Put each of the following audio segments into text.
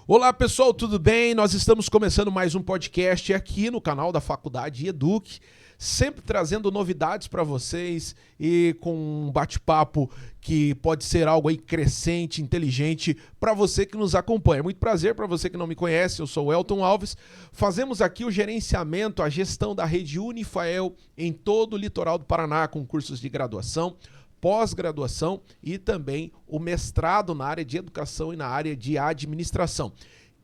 Olá pessoal, tudo bem? Nós estamos começando mais um podcast aqui no canal da Faculdade Eduque, sempre trazendo novidades para vocês e com um bate-papo que pode ser algo aí crescente, inteligente para você que nos acompanha. Muito prazer para você que não me conhece, eu sou o Elton Alves. Fazemos aqui o gerenciamento, a gestão da rede Unifael em todo o litoral do Paraná com cursos de graduação, pós-graduação e também o mestrado na área de educação e na área de administração.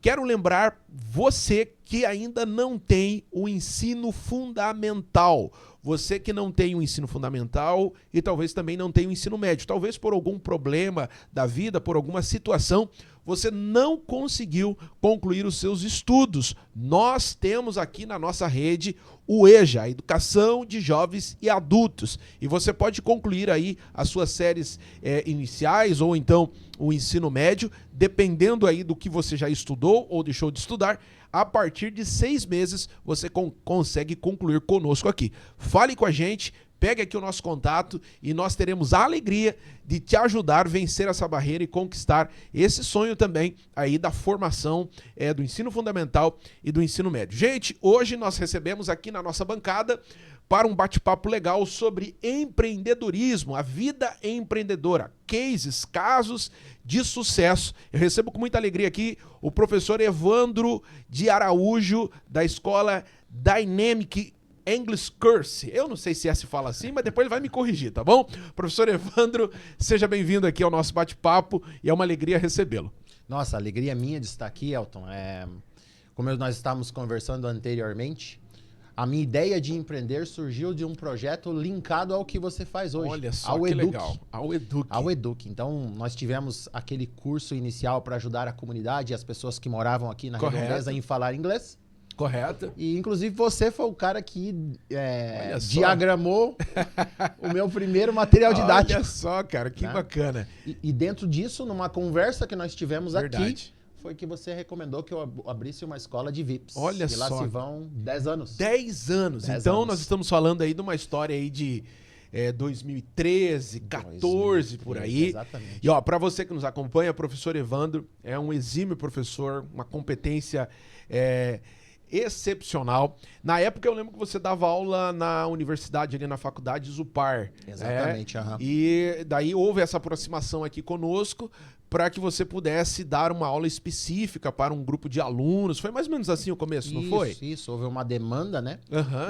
Quero lembrar você que ainda não tem o ensino fundamental. Você que não tem o ensino fundamental e talvez também não tenha o ensino médio. Talvez por algum problema da vida, por alguma situação, você não conseguiu concluir os seus estudos. Nós temos aqui na nossa rede o EJA, a Educação de Jovens e Adultos. E você pode concluir aí as suas séries iniciais ou então o ensino médio, dependendo aí do que você já estudou ou deixou de estudar. A partir de 6 meses você consegue concluir conosco aqui. Fale com a gente, pegue aqui o nosso contato e nós teremos a alegria de te ajudar a vencer essa barreira e conquistar esse sonho também aí da formação do ensino fundamental e do ensino médio. Gente, hoje nós recebemos aqui na nossa bancada para um bate-papo legal sobre empreendedorismo, a vida empreendedora, cases, casos de sucesso. Eu recebo com muita alegria aqui o professor Evandro de Araújo, da escola Dynamic English Course. Eu não sei se se fala assim, mas depois ele vai me corrigir, tá bom? Professor Evandro, seja bem-vindo aqui ao nosso bate-papo e é uma alegria recebê-lo. Nossa, alegria minha de estar aqui, Elton. Como nós estávamos conversando anteriormente, a minha ideia de empreender surgiu de um projeto linkado ao que você faz hoje. Olha só ao que Eduque. legal. Ao Eduque. Ao Eduque. Então, nós tivemos aquele curso inicial para ajudar a comunidade e as pessoas que moravam aqui na Redondeza em falar inglês. Correto. E, inclusive, você foi o cara que diagramou o meu primeiro material didático. Olha só, cara, que bacana. E dentro disso, numa conversa que nós tivemos aqui, foi que você recomendou que eu abrisse uma escola de VIPs. Olha só. E lá se vão 10 anos. 10 anos. Então, nós estamos falando aí de uma história aí de 2013, 14, por aí. Exatamente. E ó, para você que nos acompanha, o professor Evandro é um exímio professor, uma competência excepcional. Na época eu lembro que você dava aula na universidade, ali na faculdade Zupar. Exatamente. E daí houve essa aproximação aqui conosco para que você pudesse dar uma aula específica para um grupo de alunos. Foi mais ou menos assim o começo, não foi? Isso. Houve uma demanda, né?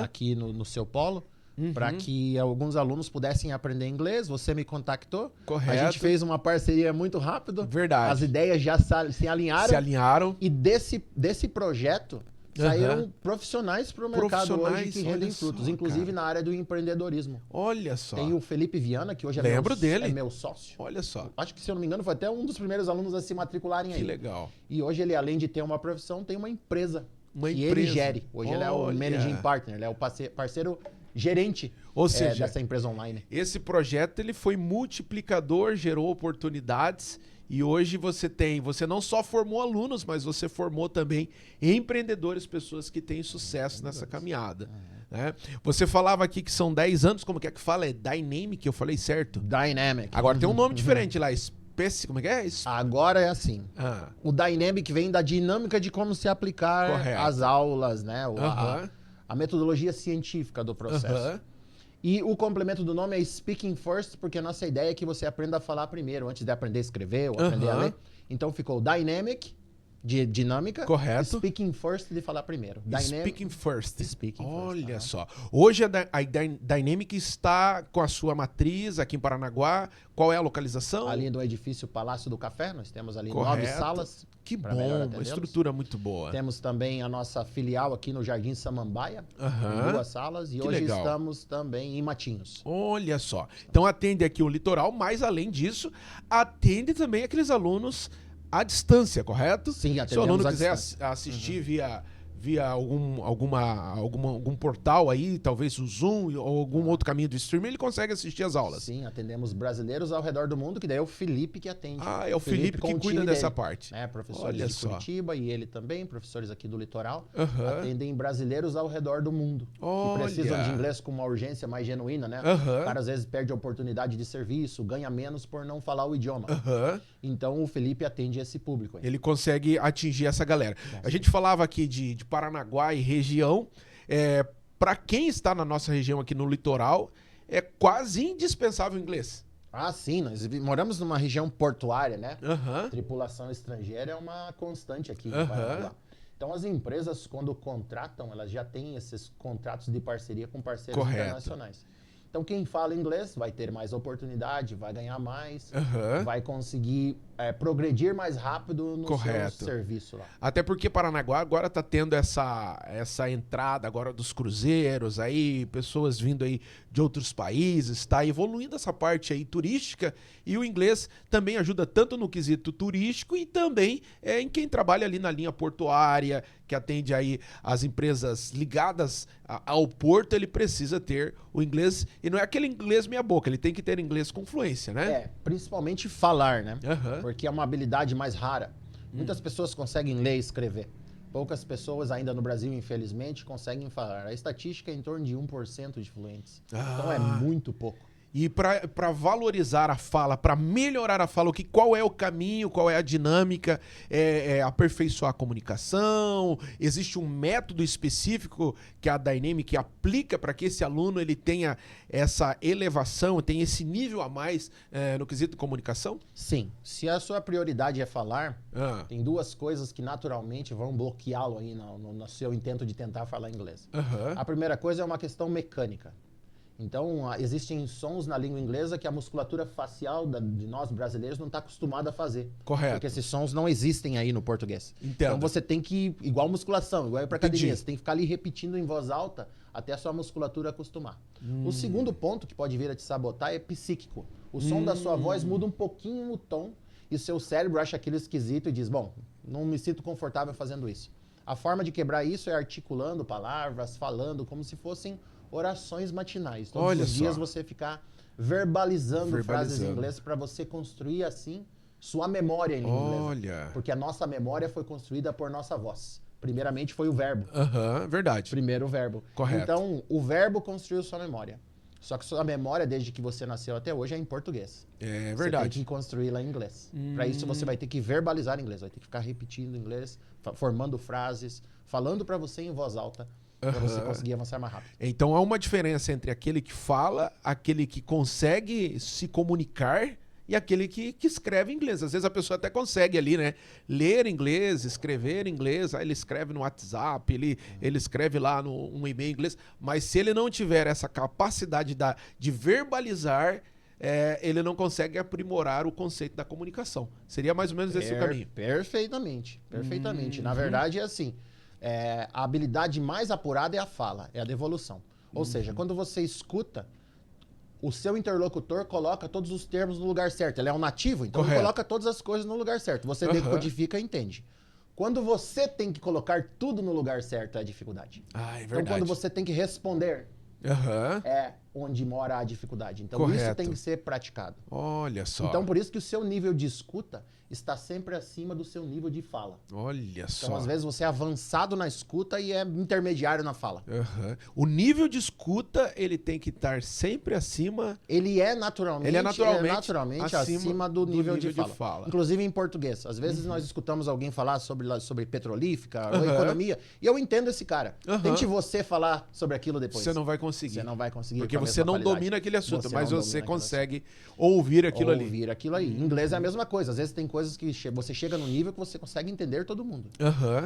Aqui no seu polo. Para que alguns alunos pudessem aprender inglês, você me contactou. Correto. A gente fez uma parceria muito rápido. Verdade. As ideias já se alinharam. E desse projeto saíram profissionais para o mercado hoje que rendem frutos, inclusive na área do empreendedorismo. Olha só. Tem o Felipe Viana, que hoje é meu sócio. Olha só. Acho que, se eu não me engano, foi até um dos primeiros alunos a se matricularem aí. Que legal. E hoje ele, além de ter uma profissão, tem uma empresa ele gere. Hoje ele é o managing partner, ele é o parceiro gerente. Ou seja, dessa empresa online. Esse projeto ele foi multiplicador, gerou oportunidades. E hoje você não só formou alunos, mas você formou também empreendedores, pessoas que têm sucesso nessa caminhada. Né? Você falava aqui que são 10 anos, como que é que fala? É Dynamic, eu falei certo? Dynamic. Agora tem um nome diferente lá, como é que é? Agora é assim. O Dynamic vem da dinâmica de como se aplicar as aulas, né? A metodologia científica do processo. E o complemento do nome é Speaking First, porque a nossa ideia é que você aprenda a falar primeiro, antes de aprender a escrever ou aprender a ler. Então ficou Dynamic, de dinâmica. Correto. Speaking First, de falar primeiro. Speaking First. Speaking Olha first, só. Hoje a Dynamic está com a sua matriz aqui em Paranaguá. Qual é a localização? Ali do edifício Palácio do Café. Nós temos ali 9 salas. Que bom, uma estrutura muito boa. Temos também a nossa filial aqui no Jardim Samambaia, com 2 salas. E hoje estamos também em Matinhos. Olha só. Então atende aqui o litoral, mas além disso, atende também aqueles alunos à distância, correto? Sim, atendemos. Se o aluno quiser assistir via algum portal aí, talvez o Zoom ou algum outro caminho do streaming, ele consegue assistir as aulas. Sim, atendemos brasileiros ao redor do mundo, que daí é o Felipe que atende. É o Felipe que cuida dessa parte. Professores de Curitiba e ele também, professores aqui do litoral, atendem brasileiros ao redor do mundo. Que precisam de inglês com uma urgência mais genuína, né? O cara às vezes perde a oportunidade de serviço, ganha menos por não falar o idioma. Então o Felipe atende esse público aí. Ele consegue atingir essa galera. A gente falava aqui de Paranaguá e região. Para quem está na nossa região aqui no litoral, é quase indispensável o inglês. Ah, sim. Nós moramos numa região portuária, né? Uhum. Tripulação estrangeira é uma constante aqui no Paranaguá. Então as empresas, quando contratam, elas já têm esses contratos de parceria com parceiros internacionais. Então quem fala inglês vai ter mais oportunidade, vai ganhar mais, vai conseguir progredir mais rápido no seu serviço lá. Até porque Paranaguá agora está tendo essa entrada agora dos cruzeiros, aí pessoas vindo aí de outros países, está evoluindo essa parte aí turística, e o inglês também ajuda tanto no quesito turístico e também em quem trabalha ali na linha portuária, que atende aí as empresas ligadas ao porto, ele precisa ter o inglês, e não é aquele inglês meia boca, ele tem que ter inglês com fluência, né? Principalmente falar, né? Porque é uma habilidade mais rara. Muitas pessoas conseguem ler e escrever. Poucas pessoas ainda no Brasil, infelizmente, conseguem falar. A estatística é em torno de 1% de fluentes. Então é muito pouco. E para valorizar a fala, para melhorar a fala, qual é o caminho, qual é a dinâmica, aperfeiçoar a comunicação, existe um método específico que a Dynamic aplica para que esse aluno ele tenha essa elevação, tenha esse nível a mais no quesito comunicação? Sim. Se a sua prioridade é falar, tem duas coisas que naturalmente vão bloqueá-lo aí no seu intento de tentar falar inglês. A primeira coisa é uma questão mecânica. Então, existem sons na língua inglesa que a musculatura facial de nós brasileiros não está acostumada a fazer. Correto. Porque esses sons não existem aí no português. Entendo. Então, você tem que, igual musculação, igual ir para academia, você tem que ficar ali repetindo em voz alta até a sua musculatura acostumar. O segundo ponto que pode vir a te sabotar é psíquico. O som da sua voz muda um pouquinho o tom e o seu cérebro acha aquilo esquisito e diz, bom, não me sinto confortável fazendo isso. A forma de quebrar isso é articulando palavras, falando como se fossem orações matinais. Todos os dias você ficar verbalizando frases em inglês para você construir assim sua memória em língua inglesa. Porque a nossa memória foi construída por nossa voz. Primeiramente foi o verbo. Verdade. Primeiro o verbo. Correto. Então o verbo construiu sua memória. Só que sua memória, desde que você nasceu até hoje, é em português. É verdade. Você tem que construí-la em inglês. Para isso você vai ter que verbalizar em inglês, vai ter que ficar repetindo em inglês, formando frases, falando para você em voz alta. Para você conseguir avançar mais rápido. Então há uma diferença entre aquele que fala, aquele que consegue se comunicar e aquele que escreve em inglês. Às vezes a pessoa até consegue ali, né? Ler inglês, escrever inglês, aí ele escreve no WhatsApp, ele escreve lá um e-mail em inglês, mas se ele não tiver essa capacidade de verbalizar, ele não consegue aprimorar o conceito da comunicação. Seria mais ou menos esse o caminho. Perfeitamente. Na verdade é assim. A habilidade mais apurada é a fala, é a devolução. Ou seja, quando você escuta, o seu interlocutor coloca todos os termos no lugar certo. Ele é um nativo, então ele coloca todas as coisas no lugar certo. Você decodifica e entende. Quando você tem que colocar tudo no lugar certo, é a dificuldade. É verdade. Então quando você tem que responder, é onde mora a dificuldade. Então isso tem que ser praticado. Olha só. Então por isso que o seu nível de escuta está sempre acima do seu nível de fala. Olha só. Então às vezes você é avançado na escuta e é intermediário na fala. O nível de escuta, ele tem que estar sempre acima... Ele é naturalmente acima do nível de fala. Inclusive em português. Às vezes nós escutamos alguém falar sobre petrolífica ou economia e eu entendo esse cara. Tente você falar sobre aquilo depois. Você não vai conseguir. Você não vai conseguir. Porque você não domina aquele assunto, mas você consegue ouvir aquilo ali. Ouvir aquilo aí. Em inglês é a mesma coisa. Às vezes tem coisas que você chega no nível que você consegue entender todo mundo.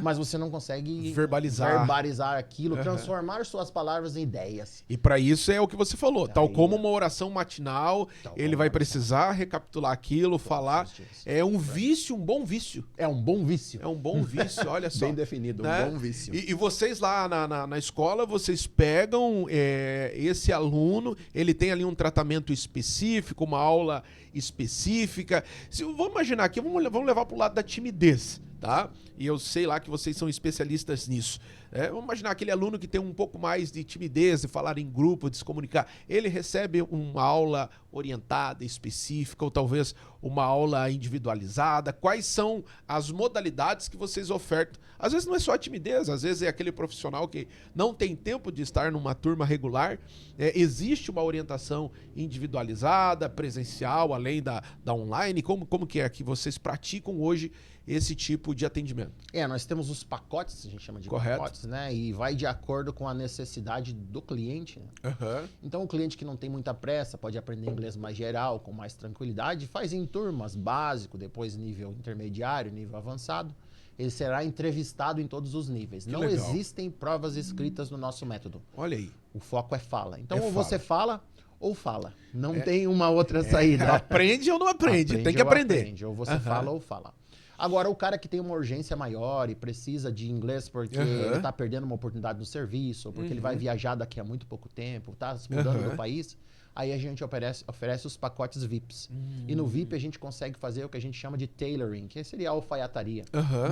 Mas você não consegue verbalizar aquilo, transformar suas palavras em ideias. E para isso é o que você falou. Tal como uma oração matinal, ele vai precisar recapitular aquilo, falar. É um vício, um bom vício. É um bom vício. É um bom vício, olha só. Bem definido, um bom vício. E vocês lá na escola, vocês pegam esse aluno, ele tem ali um tratamento específico, uma aula específica. Vamos imaginar aqui, vamos levar para o lado da timidez, tá? E eu sei lá que vocês são especialistas nisso. Vamos imaginar aquele aluno que tem um pouco mais de timidez de falar em grupo, de se comunicar. Ele recebe uma aula orientada, específica, ou talvez uma aula individualizada. Quais são as modalidades que vocês ofertam? Às vezes não é só a timidez, às vezes é aquele profissional que não tem tempo de estar numa turma regular. Existe uma orientação individualizada, presencial, além da online? Como que é que vocês praticam hoje esse tipo de atendimento? Nós temos os pacotes, a gente chama de Correto. pacotes, né? E vai de acordo com a necessidade do cliente. Né? Uhum. Então, o cliente que não tem muita pressa, pode aprender inglês mais geral, com mais tranquilidade, faz em turmas, básico, depois nível intermediário, nível avançado. Ele será entrevistado em todos os níveis. Que não legal. Existem provas escritas no nosso método. Olha aí. O foco é fala. Então, ou fala. você fala ou fala. Não tem uma outra saída. Aprende ou não aprende. Tem que aprender. Aprende, ou você fala ou fala. Agora, o cara que tem uma urgência maior e precisa de inglês porque ele está perdendo uma oportunidade no serviço, ou porque ele vai viajar daqui a muito pouco tempo, está se mudando do país, aí a gente oferece os pacotes VIPs. E no VIP a gente consegue fazer o que a gente chama de tailoring, que seria a alfaiataria.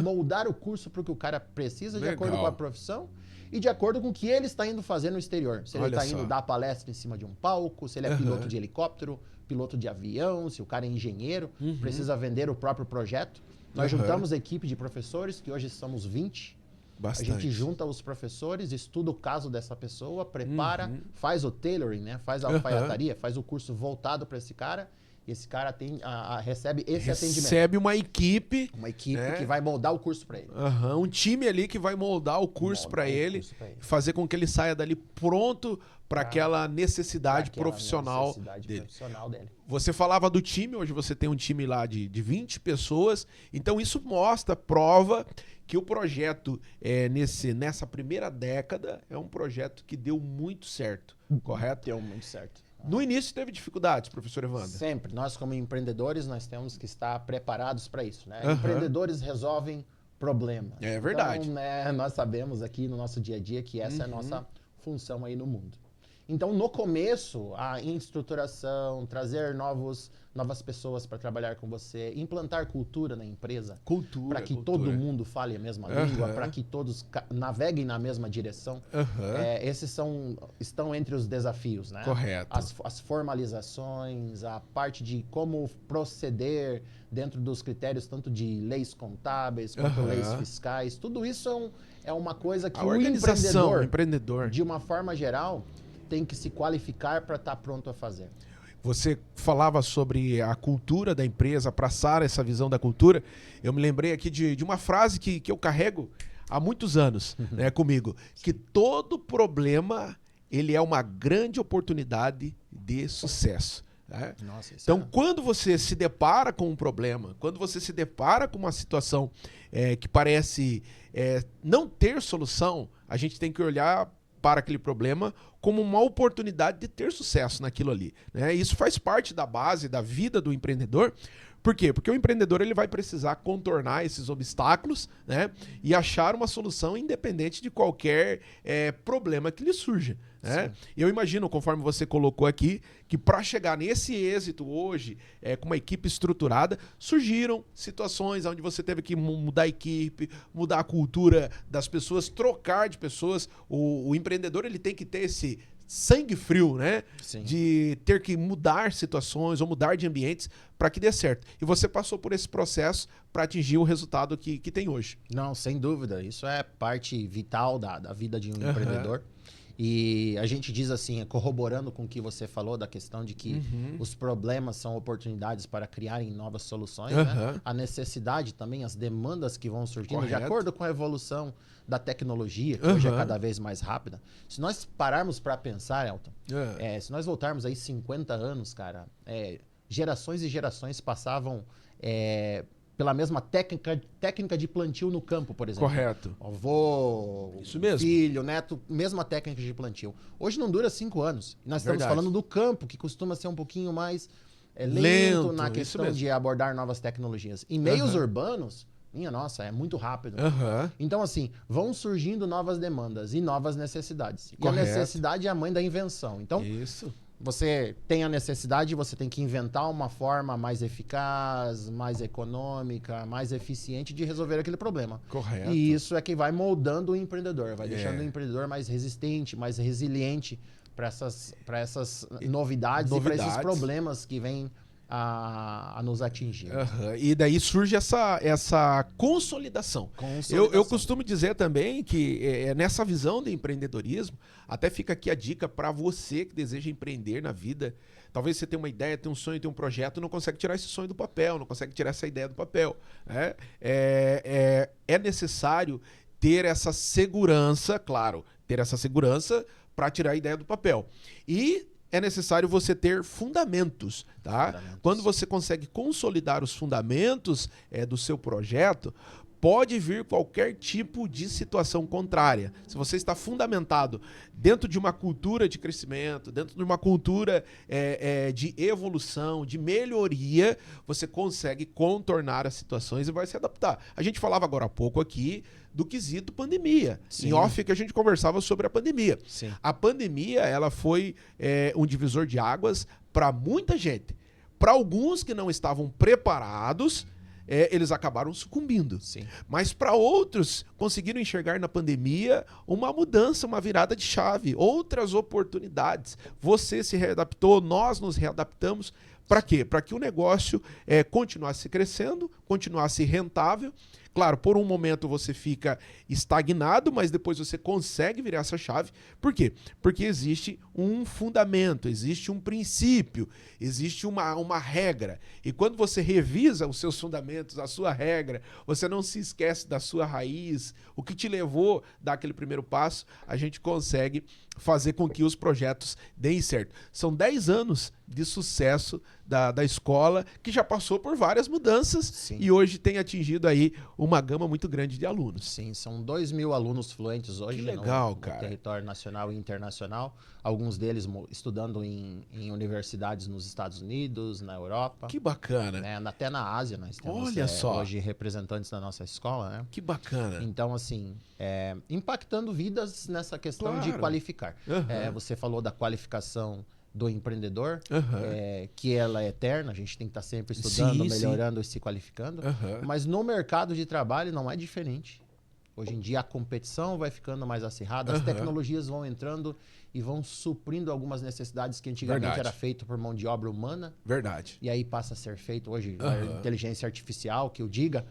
Moldar o curso para o que o cara precisa de acordo com a profissão e de acordo com o que ele está indo fazer no exterior. Se ele está indo dar palestra em cima de um palco, se ele é piloto de helicóptero, piloto de avião, se o cara é engenheiro, precisa vender o próprio projeto. Nós juntamos a equipe de professores, que hoje somos 20. Bastante. A gente junta os professores, estuda o caso dessa pessoa, prepara, faz o tailoring, né? Faz a alfaiataria, faz o curso voltado para esse cara. E esse cara recebe esse atendimento. Recebe uma equipe. Uma equipe que vai moldar o curso para ele. Um time ali que vai moldar o curso para ele, fazer com que ele saia dali pronto para aquela necessidade profissional dele. Você falava do time, hoje você tem um time lá de 20 pessoas, então isso prova que o projeto nessa primeira década é um projeto que deu muito certo, correto? Deu muito certo. No início teve dificuldades, professor Evandro? Sempre. Nós, como empreendedores, nós temos que estar preparados para isso. Né? Empreendedores resolvem problemas. É verdade. Então, nós sabemos aqui no nosso dia a dia que essa é a nossa função aí no mundo. Então, no começo, a estruturação, trazer novas pessoas para trabalhar com você, implantar cultura na empresa, para que todo mundo fale a mesma língua, para que todos naveguem na mesma direção. Esses estão entre os desafios, né? Correto. As formalizações, a parte de como proceder dentro dos critérios tanto de leis contábeis quanto leis fiscais. Tudo isso é uma coisa que o empreendedor, de uma forma geral, tem que se qualificar para estar pronto a fazer. Você falava sobre a cultura da empresa, abraçar essa visão da cultura. Eu me lembrei aqui de uma frase que eu carrego há muitos anos comigo, que todo problema ele é uma grande oportunidade de sucesso. Né? Nossa, então, quando você se depara com um problema, quando você se depara com uma situação que parece não ter solução, a gente tem que olhar para aquele problema como uma oportunidade de ter sucesso naquilo ali. Né? Isso faz parte da base da vida do empreendedor. Por quê? Porque o empreendedor ele vai precisar contornar esses obstáculos, né? E achar uma solução independente de qualquer problema que lhe surja. Né? Eu imagino, conforme você colocou aqui, que para chegar nesse êxito hoje, com uma equipe estruturada, surgiram situações onde você teve que mudar a equipe, mudar a cultura das pessoas, trocar de pessoas. O empreendedor ele tem que ter esse sangue frio, né? Sim. De ter que mudar situações ou mudar de ambientes para que dê certo. E você passou por esse processo para atingir o resultado que tem hoje. Não, sem dúvida. Isso é parte vital da vida de um empreendedor. E a gente diz assim, corroborando com o que você falou da questão de que os problemas são oportunidades para criarem novas soluções, né? A necessidade também, as demandas que vão surgindo de acordo com a evolução da tecnologia, que hoje é cada vez mais rápida. Se nós pararmos para pensar, Elton, se nós voltarmos aí 50 anos, cara, gerações e gerações passavam pela mesma técnica de plantio no campo, por exemplo. Correto. Avô, isso mesmo. Filho, neto, mesma técnica de plantio. Hoje não dura 5 anos. E nós estamos falando do campo, que costuma ser um pouquinho mais lento na questão de abordar novas tecnologias. Em meios urbanos, minha nossa, é muito rápido. Então, assim, vão surgindo novas demandas e novas necessidades. E a necessidade é a mãe da invenção. Então, Você tem a necessidade, você tem que inventar uma forma mais eficaz, mais econômica, mais eficiente de resolver aquele problema. Correto. E isso é que vai moldando o empreendedor, vai deixando o empreendedor mais resistente, mais resiliente para essas novidades e para esses problemas que vêm a nos atingir. E daí surge essa consolidação. Eu costumo dizer também que nessa visão de empreendedorismo, até fica aqui a dica para você que deseja empreender na vida. Talvez você tenha uma ideia, tenha um sonho, tenha um projeto, não consegue tirar esse sonho do papel, não consegue tirar essa ideia do papel. É necessário ter essa segurança, claro, para tirar a ideia do papel. E é necessário você ter fundamentos, tá? Quando você consegue consolidar os fundamentos do seu projeto, pode vir qualquer tipo de situação contrária. Se você está fundamentado dentro de uma cultura de crescimento, dentro de uma cultura de evolução, de melhoria, você consegue contornar as situações e vai se adaptar. A gente falava agora há pouco aqui do quesito pandemia. Sim. Em off que a gente conversava sobre a pandemia. Sim. A pandemia, ela foi um divisor de águas para muita gente. Para alguns que não estavam preparados, eles acabaram sucumbindo. Sim. Mas para outros, conseguiram enxergar na pandemia uma mudança, uma virada de chave, outras oportunidades. Você se readaptou, nós nos readaptamos. Para quê? Para que o negócio continuasse crescendo, continuasse rentável. Claro, por um momento você fica estagnado, mas depois você consegue virar essa chave. Por quê? Porque existe um fundamento, existe um princípio, existe uma regra. E quando você revisa os seus fundamentos, a sua regra, você não se esquece da sua raiz, o que te levou a dar aquele primeiro passo, a gente consegue fazer com que os projetos deem certo. São 10 anos de sucesso da escola, que já passou por várias mudanças. Sim. E hoje tem atingido aí uma gama muito grande de alunos. Sim, são 2.000 alunos fluentes hoje. Que legal, no território nacional e internacional. Alguns deles estudando em universidades nos Estados Unidos, na Europa. Que bacana. Até na Ásia nós temos hoje representantes da nossa escola. Né? Que bacana. Então, assim, impactando vidas nessa questão de qualificar. Você falou da qualificação do empreendedor, que ela é eterna, a gente tem que estar sempre estudando, melhorando e se qualificando. Mas no mercado de trabalho não é diferente. Hoje em dia a competição vai ficando mais acirrada, as tecnologias vão entrando e vão suprindo algumas necessidades que antigamente era feito por mão de obra humana. Verdade. E aí passa a ser feito hoje a inteligência artificial, que o diga.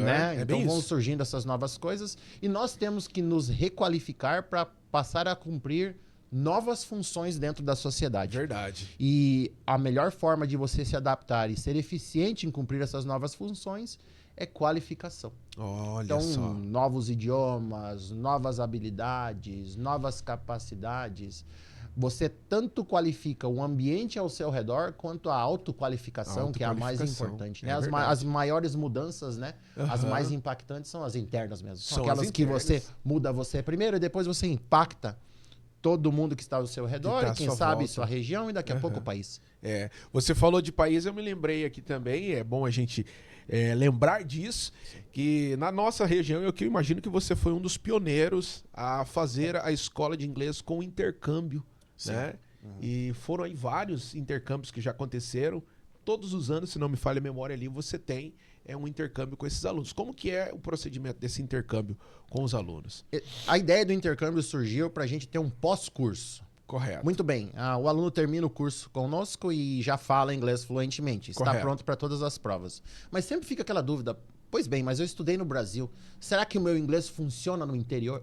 Né? Então vão surgindo essas novas coisas e nós temos que nos requalificar para passar a cumprir novas funções dentro da sociedade. Verdade. E a melhor forma de você se adaptar e ser eficiente em cumprir essas novas funções é qualificação. Olha só. Novos idiomas, novas habilidades, novas capacidades. Você tanto qualifica o ambiente ao seu redor quanto a autoqualificação, que é a mais importante. Né? As maiores mudanças, né? As mais impactantes são as internas mesmo. São aquelas que você muda você primeiro e depois você impacta todo mundo que está ao seu redor, e quem sabe sua região e daqui a pouco o país. Você falou de país, eu me lembrei aqui também, é bom a gente lembrar disso, que na nossa região, eu imagino que você foi um dos pioneiros a fazer a escola de inglês com intercâmbio, né? E foram aí vários intercâmbios que já aconteceram, todos os anos, se não me falha a memória ali, você tem um intercâmbio com esses alunos. Como que é o procedimento desse intercâmbio com os alunos? A ideia do intercâmbio surgiu para a gente ter um pós-curso. Correto. Muito bem. O aluno termina o curso conosco e já fala inglês fluentemente. Está pronto para todas as provas. Mas sempre fica aquela dúvida. Pois bem, mas eu estudei no Brasil. Será que o meu inglês funciona no exterior?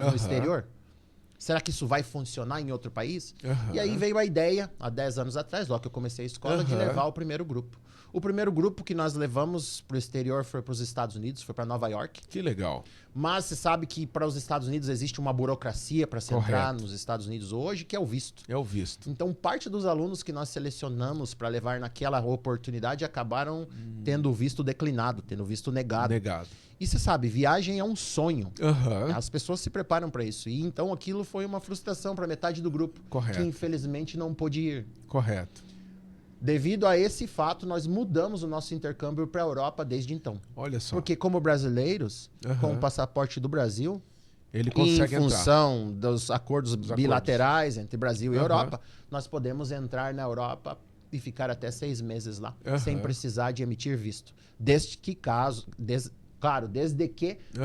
Será que isso vai funcionar em outro país? E aí veio a ideia, há 10 anos atrás, logo que eu comecei a escola, de levar o primeiro grupo. O primeiro grupo que nós levamos para o exterior foi para os Estados Unidos, foi para Nova York. Que legal. Mas você sabe que para os Estados Unidos existe uma burocracia para se entrar nos Estados Unidos hoje, que é o visto. É o visto. Então, parte dos alunos que nós selecionamos para levar naquela oportunidade acabaram tendo o visto declinado, tendo o visto negado. E você sabe, viagem é um sonho. As pessoas se preparam para isso. E então aquilo foi uma frustração para metade do grupo, que infelizmente não pôde ir. Correto. Devido a esse fato, nós mudamos o nosso intercâmbio para a Europa desde então. Olha só. Porque como brasileiros, com o passaporte do Brasil, Ele consegue em função dos acordos bilaterais entre Brasil e Europa, nós podemos entrar na Europa e ficar até 6 meses lá, sem precisar de emitir visto. Desde que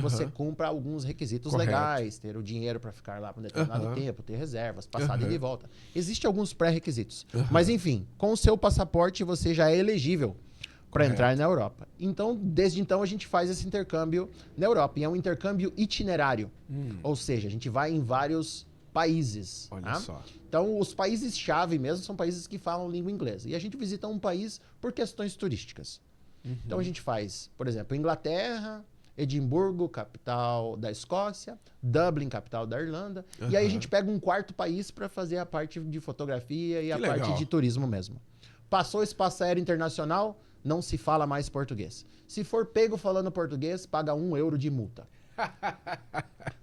você cumpra alguns requisitos legais, ter o dinheiro para ficar lá por um determinado tempo, ter reservas, passada e de volta. Existem alguns pré-requisitos. Mas, enfim, com o seu passaporte você já é elegível para entrar na Europa. Então, desde então, a gente faz esse intercâmbio na Europa. E é um intercâmbio itinerário. Ou seja, a gente vai em vários países. Olha só. Então, os países-chave mesmo são países que falam língua inglesa. E a gente visita um país por questões turísticas. Então, a gente faz, por exemplo, Inglaterra, Edimburgo, capital da Escócia, Dublin, capital da Irlanda. E aí a gente pega um quarto país para fazer a parte de fotografia e a parte de turismo mesmo. Passou o espaço aéreo internacional, não se fala mais português. Se for pego falando português, paga €1 de multa.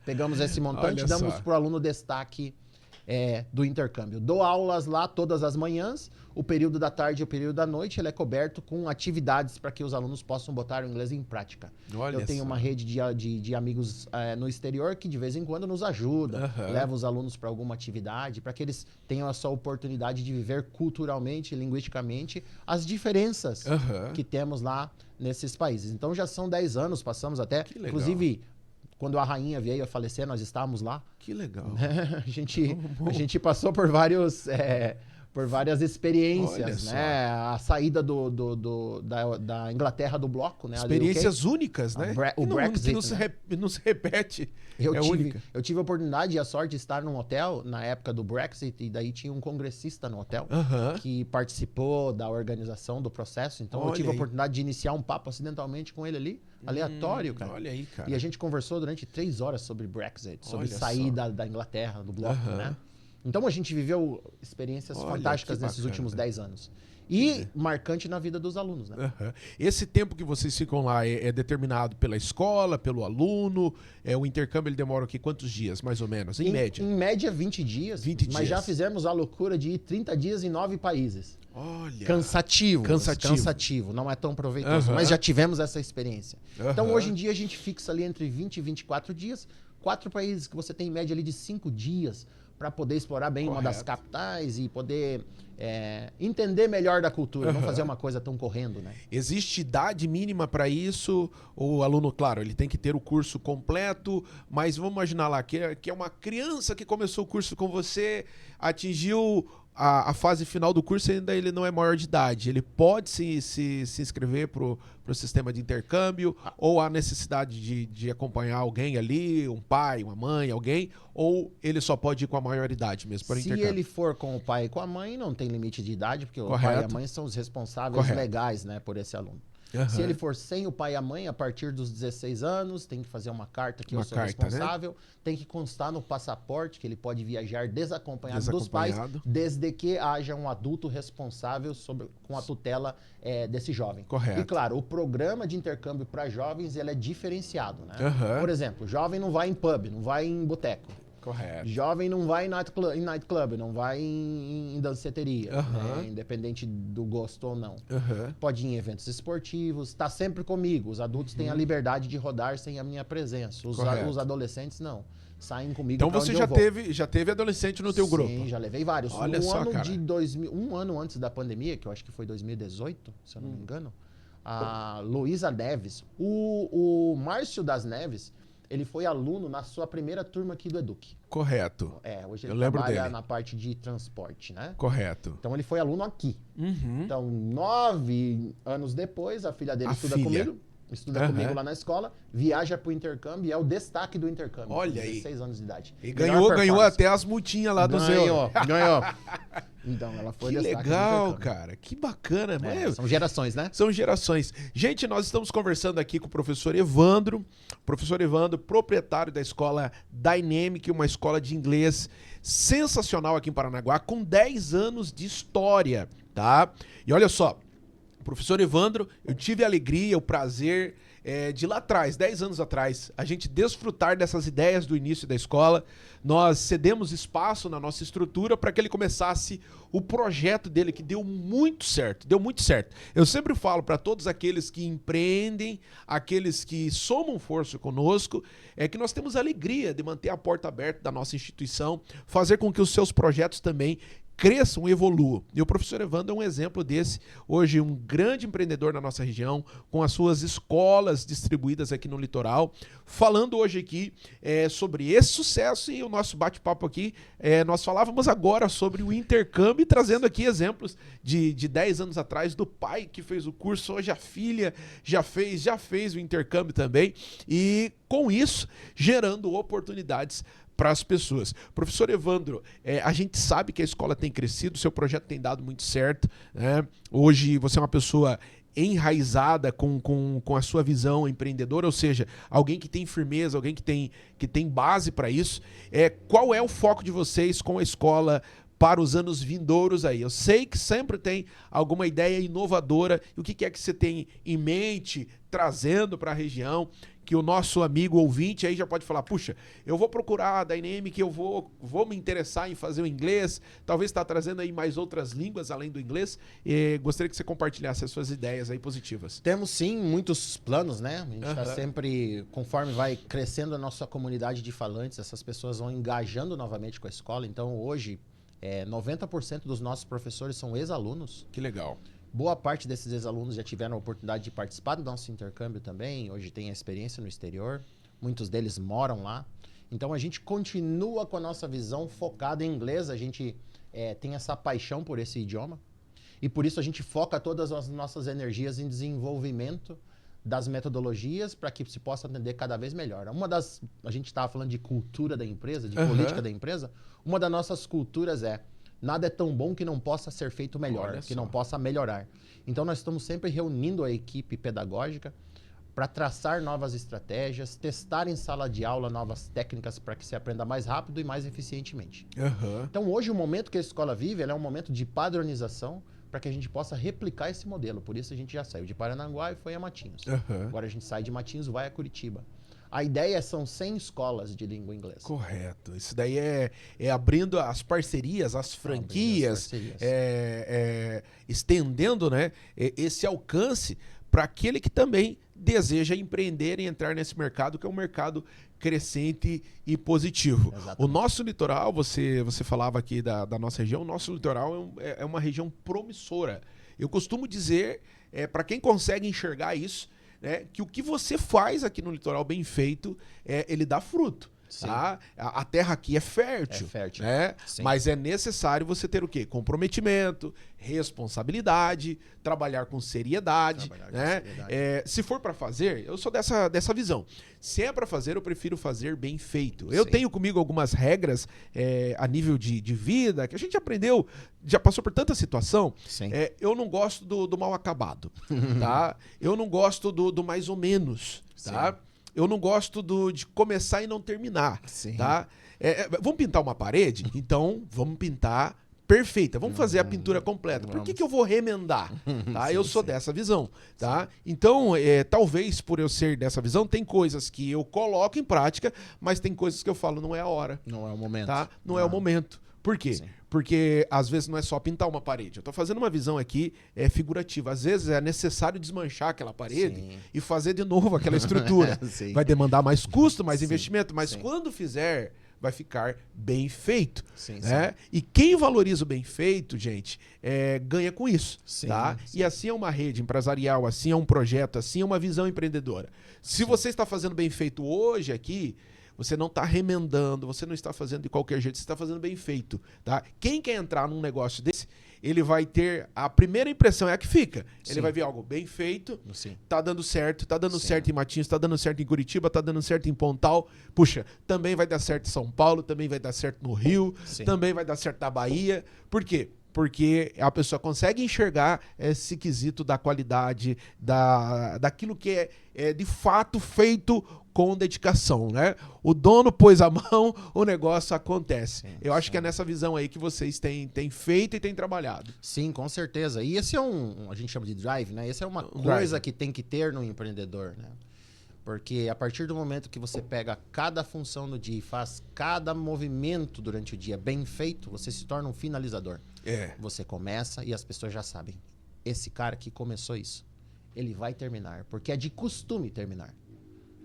Pegamos esse montante e damos para o aluno destaque do intercâmbio. Dou aulas lá todas as manhãs, o período da tarde e o período da noite, ele é coberto com atividades para que os alunos possam botar o inglês em prática. Eu tenho uma rede de amigos no exterior que de vez em quando nos ajuda, leva os alunos para alguma atividade, para que eles tenham essa oportunidade de viver culturalmente e linguisticamente as diferenças que temos lá nesses países. Então já são 10 anos, passamos até, inclusive... Quando a rainha veio a falecer, nós estávamos lá. Que legal. A gente passou por várias experiências, né? A saída da Inglaterra do bloco, né? Experiências únicas, né? O Brexit. Não se repete. Eu tive a oportunidade e a sorte de estar num hotel na época do Brexit, e daí tinha um congressista no hotel que participou da organização do processo. Então eu tive a oportunidade de iniciar um papo acidentalmente com ele ali, aleatório, cara. Olha aí, cara. E a gente conversou durante 3 horas sobre Brexit, sobre sair da Inglaterra, do bloco, né? Então a gente viveu experiências fantásticas nesses últimos 10 anos. E marcante na vida dos alunos, né? Esse tempo que vocês ficam lá é determinado pela escola, pelo aluno? O intercâmbio ele demora aqui quantos dias, mais ou menos? Em média? Em média, 20 dias. 20 mas dias. Já fizemos a loucura de ir 30 dias em 9 países. Olha. Cansativo. Não é tão proveitoso. Mas já tivemos essa experiência. Então, hoje em dia, a gente fixa ali entre 20 e 24 dias. 4 países que você tem em média ali de 5 dias para poder explorar bem uma das capitais e poder entender melhor da cultura, não fazer uma coisa tão correndo, né? Existe idade mínima para isso? O aluno, claro, ele tem que ter o curso completo, mas vamos imaginar lá que é uma criança que começou o curso com você, atingiu a fase final do curso e ainda ele não é maior de idade. Ele pode se inscrever para o sistema de intercâmbio ou há necessidade de acompanhar alguém ali, um pai, uma mãe, alguém, ou ele só pode ir com a maioridade mesmo para o intercâmbio? Se ele for com o pai e com a mãe, não tem limite de idade, porque o pai e a mãe são os responsáveis legais, né, por esse aluno. Se ele for sem o pai e a mãe, a partir dos 16 anos, tem que fazer uma carta que eu sou responsável, né? Tem que constar no passaporte que ele pode viajar desacompanhado dos pais, desde que haja um adulto responsável com a tutela desse jovem. Correto. E claro, o programa de intercâmbio para jovens ele é diferenciado, né? Por exemplo, jovem não vai em pub, não vai em boteco. Correto. Jovem não vai em nightclub, não vai em danceteria, né? Independente do gosto ou não. Pode ir em eventos esportivos, tá sempre comigo. Os adultos têm a liberdade de rodar sem a minha presença. Os adolescentes não. Saem comigo. Então você já teve adolescente no teu grupo? Sim, já levei vários. Olha só, cara. Um ano antes da pandemia, que eu acho que foi 2018, se eu não me engano, a Luísa Neves, o Márcio das Neves, ele foi aluno na sua primeira turma aqui do Educ. Correto. Hoje ele trabalha na parte de transporte, né? Correto. Então ele foi aluno aqui. Então, 9 anos depois, a filha dele estuda comigo lá na escola, viaja pro intercâmbio e é o destaque do intercâmbio. Olha 16 anos de idade. E ganhou até as multinhas lá do Zé. Ganhou. Então, ela foi destaque. Que legal, cara. Que bacana. São gerações, né? São gerações. Gente, nós estamos conversando aqui com o professor Evandro. Professor Evandro, proprietário da escola Dynamic, uma escola de inglês sensacional aqui em Paranaguá, com 10 anos de história, tá? E olha só, professor Evandro, eu tive a alegria, o prazer de lá atrás, 10 anos atrás, a gente desfrutar dessas ideias do início da escola. Nós cedemos espaço na nossa estrutura para que ele começasse o projeto dele, que deu muito certo, Eu sempre falo para todos aqueles que empreendem, aqueles que somam força conosco, que nós temos a alegria de manter a porta aberta da nossa instituição, fazer com que os seus projetos também cresçam e evoluam. E o professor Evandro é um exemplo desse. Hoje, um grande empreendedor na nossa região, com as suas escolas distribuídas aqui no litoral, falando hoje aqui sobre esse sucesso. E o nosso bate-papo aqui, nós falávamos agora sobre o intercâmbio, trazendo aqui exemplos de 10 anos atrás, do pai que fez o curso, hoje a filha já fez o intercâmbio também, e com isso, gerando oportunidades para as pessoas. Professor Evandro, a gente sabe que a escola tem crescido, o seu projeto tem dado muito certo, né? Hoje você é uma pessoa enraizada com a sua visão empreendedora, ou seja, alguém que tem firmeza, alguém que tem base para isso. Qual é o foco de vocês com a escola para os anos vindouros aí? Eu sei que sempre tem alguma ideia inovadora. E o que é que você tem em mente, trazendo para a região, que o nosso amigo ouvinte aí já pode falar, puxa, eu vou procurar a Dynamic, eu vou me interessar em fazer o inglês, talvez está trazendo aí mais outras línguas além do inglês, e gostaria que você compartilhasse as suas ideias aí positivas. Temos sim muitos planos, né? A gente está sempre, conforme vai crescendo a nossa comunidade de falantes, essas pessoas vão engajando novamente com a escola. Então hoje, 90% dos nossos professores são ex-alunos. Que legal. Boa parte desses ex-alunos já tiveram a oportunidade de participar do nosso intercâmbio também. Hoje tem a experiência no exterior. Muitos deles moram lá. Então, a gente continua com a nossa visão focada em inglês. A gente tem essa paixão por esse idioma. E por isso a gente foca todas as nossas energias em desenvolvimento das metodologias para que se possa atender cada vez melhor. A gente estava falando de cultura da empresa, de política da empresa. Uma das nossas culturas nada é tão bom que não possa ser feito melhor, que não possa melhorar. Então, nós estamos sempre reunindo a equipe pedagógica para traçar novas estratégias, testar em sala de aula novas técnicas para que se aprenda mais rápido e mais eficientemente. Então, hoje, o momento que a escola vive é um momento de padronização para que a gente possa replicar esse modelo. Por isso, a gente já saiu de Paranaguá e foi a Matinhos. Agora, a gente sai de Matinhos e vai a Curitiba. A ideia são 100 escolas de língua inglesa. Correto. Isso daí é abrindo as parcerias, as franquias, estendendo, né, esse alcance para aquele que também deseja empreender e entrar nesse mercado, que é um mercado crescente e positivo. Exatamente. O nosso litoral, você falava aqui da nossa região, o nosso litoral é uma região promissora. Eu costumo dizer, para quem consegue enxergar isso, que o que você faz aqui no litoral bem feito, ele dá fruto. Tá? A terra aqui é fértil. Né? Mas é necessário você ter o quê? Comprometimento, responsabilidade, trabalhar com seriedade. Se for para fazer, eu sou dessa visão. Se é para fazer, eu prefiro fazer bem feito. Eu tenho comigo algumas regras a nível de vida, que a gente aprendeu, já passou por tanta situação. Eu não gosto do mal acabado. Tá? Eu não gosto do mais ou menos. Tá? Eu não gosto de começar e não terminar, tá? Vamos pintar uma parede? Então, vamos pintar perfeita. Vamos fazer a pintura completa. Por que eu vou remendar? Tá? Eu sou dessa visão, tá? Então, talvez por eu ser dessa visão, tem coisas que eu coloco em prática, mas tem coisas que eu falo, não é a hora. Não é o momento. Tá? Não é o momento. Por quê? Porque às vezes não é só pintar uma parede. Eu estou fazendo uma visão aqui figurativa. Às vezes é necessário desmanchar aquela parede e fazer de novo aquela estrutura. Vai demandar mais custo, mais investimento, mas quando fizer, vai ficar bem feito. Né? E quem valoriza o bem feito, gente, ganha com isso. Tá? E assim é uma rede empresarial, assim é um projeto, assim é uma visão empreendedora. Se você está fazendo bem feito hoje aqui, você não está remendando, você não está fazendo de qualquer jeito, você está fazendo bem feito. Tá? Quem quer entrar num negócio desse, ele vai ter... A primeira impressão é a que fica. Ele vai ver algo bem feito, tá dando certo em Matinhos, tá dando certo em Curitiba, tá dando certo em Pontal. Puxa, também vai dar certo em São Paulo, também vai dar certo no Rio, também vai dar certo na Bahia. Por quê? Porque a pessoa consegue enxergar esse quesito da qualidade, daquilo que é de fato feito com dedicação, né? O dono pôs a mão, o negócio acontece. Eu acho que é nessa visão aí que vocês têm feito e têm trabalhado. Sim, com certeza. E esse a gente chama de drive, né? Essa é uma coisa que tem que ter no empreendedor, né? Porque a partir do momento que você pega cada função no dia e faz cada movimento durante o dia bem feito, você se torna um finalizador. Você começa e as pessoas já sabem. Esse cara que começou isso, ele vai terminar. Porque é de costume terminar.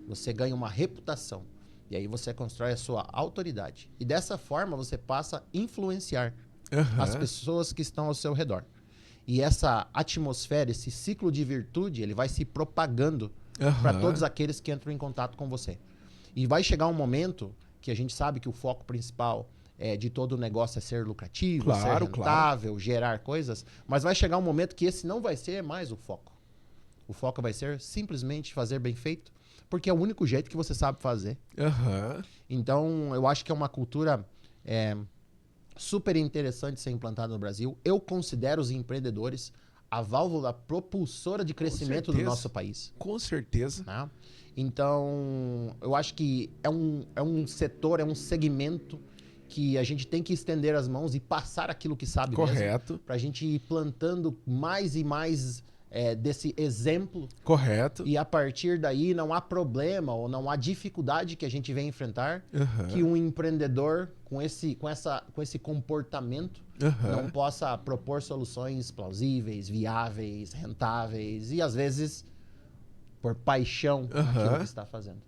Você ganha uma reputação. E aí você constrói a sua autoridade. E dessa forma você passa a influenciar as pessoas que estão ao seu redor. E essa atmosfera, esse ciclo de virtude, ele vai se propagando para todos aqueles que entram em contato com você. E vai chegar um momento que a gente sabe que o foco principal de todo o negócio é ser lucrativo, ser rentável, gerar coisas. Mas vai chegar um momento que esse não vai ser mais o foco. O foco vai ser simplesmente fazer bem feito, porque é o único jeito que você sabe fazer. Então, eu acho que é uma cultura super interessante de ser implantada no Brasil. Eu considero os empreendedores a válvula propulsora de crescimento do nosso país. Com certeza. Né? Então, eu acho que é um setor, é um segmento que a gente tem que estender as mãos e passar aquilo que sabe mesmo. Para a gente ir plantando mais e mais desse exemplo. E a partir daí não há problema ou não há dificuldade que a gente venha enfrentar que um empreendedor com esse comportamento não possa propor soluções plausíveis, viáveis, rentáveis e às vezes por paixão naquilo que está fazendo.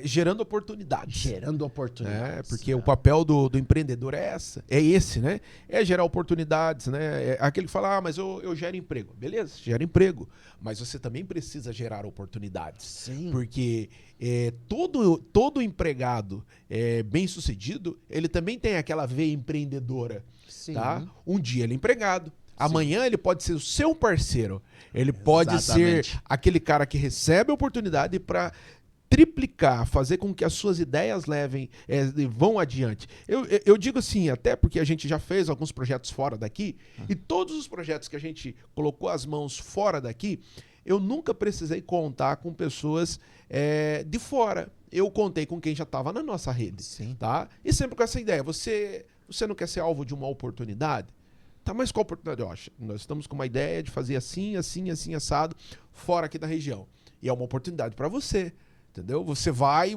Gerando oportunidades. Gerando oportunidades. Porque o papel do empreendedor é esse, né? É gerar oportunidades, né? Aquele que fala, mas eu gero emprego. Beleza, gera emprego. Mas você também precisa gerar oportunidades. Sim. Porque todo empregado bem-sucedido, ele também tem aquela veia empreendedora. Sim. Tá? Um dia ele é empregado. Amanhã ele pode ser o seu parceiro. Ele pode ser aquele cara que recebe a oportunidade para triplicar, fazer com que as suas ideias vão adiante. Eu digo assim, até porque a gente já fez alguns projetos fora daqui, e todos os projetos que a gente colocou as mãos fora daqui, eu nunca precisei contar com pessoas de fora. Eu contei com quem já estava na nossa rede. Sim. Tá? E sempre com essa ideia, você não quer ser alvo de uma oportunidade? Tá, mas qual oportunidade? Nós estamos com uma ideia de fazer assim, assim, assim, assado, fora aqui da região. E é uma oportunidade para você. Entendeu? Você vai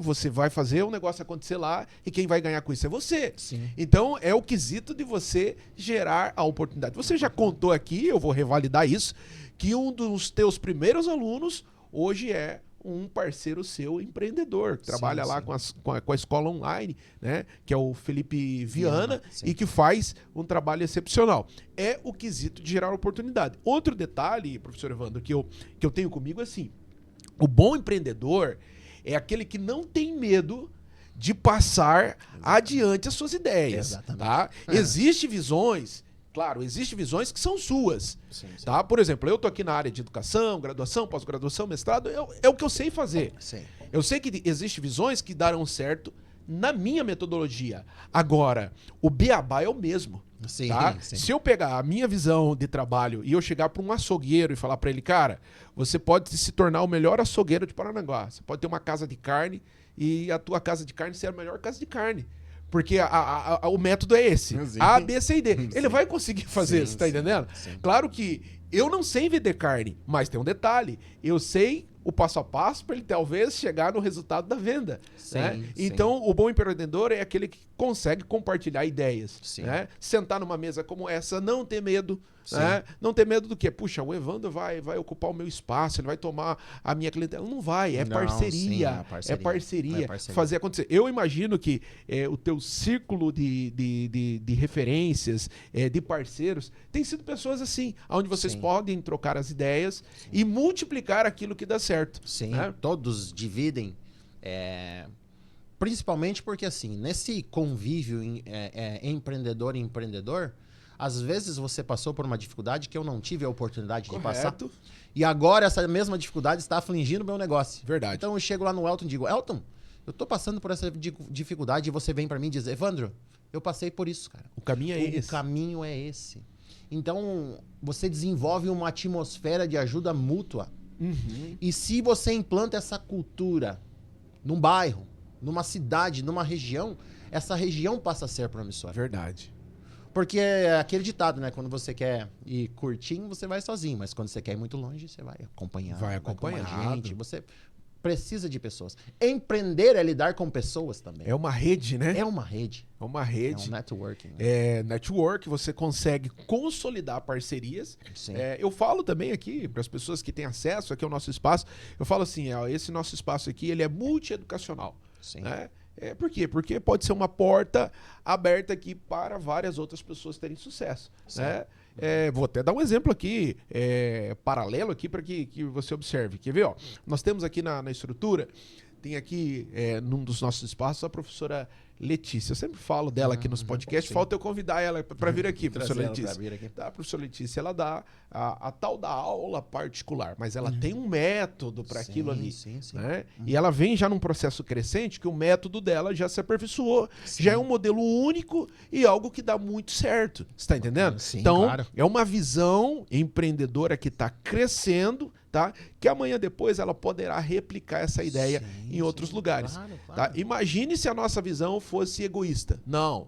fazer o negócio acontecer lá e quem vai ganhar com isso é você. Sim. Então, é o quesito de você gerar a oportunidade. Você já contou aqui, eu vou revalidar isso, que um dos teus primeiros alunos hoje é um parceiro seu empreendedor, que trabalha lá com a escola online, né? Que é o Felipe Viana, e que faz um trabalho excepcional. É o quesito de gerar oportunidade. Outro detalhe, professor Evandro, que eu tenho comigo é assim, o bom empreendedor é aquele que não tem medo de passar adiante as suas ideias. Tá? Existem visões, claro, existem visões que são suas. Sim. Tá? Por exemplo, eu tô aqui na área de educação, graduação, pós-graduação, mestrado, é o que eu sei fazer. Sim. Eu sei que existem visões que darão certo na minha metodologia. Agora, o beabá é o mesmo. Sim, tá? sim. Se eu pegar a minha visão de trabalho e eu chegar para um açougueiro e falar para ele, cara, você pode se tornar o melhor açougueiro de Paranaguá. Você pode ter uma casa de carne e a tua casa de carne ser a melhor casa de carne. Porque o método é esse. Sim. A, B, C e D. Sim. Ele vai conseguir fazer isso, tá entendendo? Sim. Claro que eu não sei vender carne, mas tem um detalhe. Eu sei o passo a passo para ele talvez chegar no resultado da venda. Sim, né? sim. Então, o bom empreendedor é aquele que consegue compartilhar ideias. Sim. Né? Sentar numa mesa como essa, não ter medo. Né? Não ter medo do quê? Puxa, o Evandro vai ocupar o meu espaço, ele vai tomar a minha clientela. Não vai, é parceria. É parceria. Fazer acontecer. Eu imagino que o teu círculo de referências, de parceiros, tem sido pessoas assim, onde vocês podem trocar as ideias e multiplicar aquilo que dá certo. Sim, né? Todos dividem. Principalmente porque, assim, nesse convívio empreendedor e empreendedor, às vezes você passou por uma dificuldade que eu não tive a oportunidade de passar. E agora essa mesma dificuldade está afligindo o meu negócio. Verdade. Então eu chego lá no Elton e digo, Elton, eu tô passando por essa dificuldade e você vem para mim e diz, Evandro, eu passei por isso, cara. O caminho é esse. O caminho é esse. Então você desenvolve uma atmosfera de ajuda mútua. Uhum. E se você implanta essa cultura num bairro, numa cidade, numa região, essa região passa a ser promissora. Verdade. Porque é aquele ditado, né? Quando você quer ir curtinho, você vai sozinho. Mas quando você quer ir muito longe, você vai acompanhar. Vai acompanhado. Gente, você precisa de pessoas. Empreender é lidar com pessoas também. É uma rede, né? É uma rede. É uma rede. É um networking. Né? É network, você consegue consolidar parcerias. Eu falo também aqui, para as pessoas que têm acesso aqui ao nosso espaço, eu falo assim, esse nosso espaço aqui, ele é multieducacional. Sim. Né? Por quê? Porque pode ser uma porta aberta aqui para várias outras pessoas terem sucesso. Né? Vou até dar um exemplo aqui, paralelo aqui, para que você observe. Quer ver? Ó, nós temos aqui na estrutura, tem aqui, num dos nossos espaços, a professora Letícia. Eu sempre falo dela aqui nos podcasts, falta eu convidar ela para vir aqui, professora Letícia. A professora Letícia, ela dá a tal da aula particular, mas ela tem um método para aquilo ali. Sim. Né? E ela vem já num processo crescente que o método dela já se aperfeiçoou, já é um modelo único e algo que dá muito certo. Você está entendendo? Sim, então, claro. é uma visão empreendedora que está crescendo, tá? Que amanhã depois ela poderá replicar essa ideia em outros lugares. Claro. Tá? Imagine se a nossa visão fosse egoísta. Não.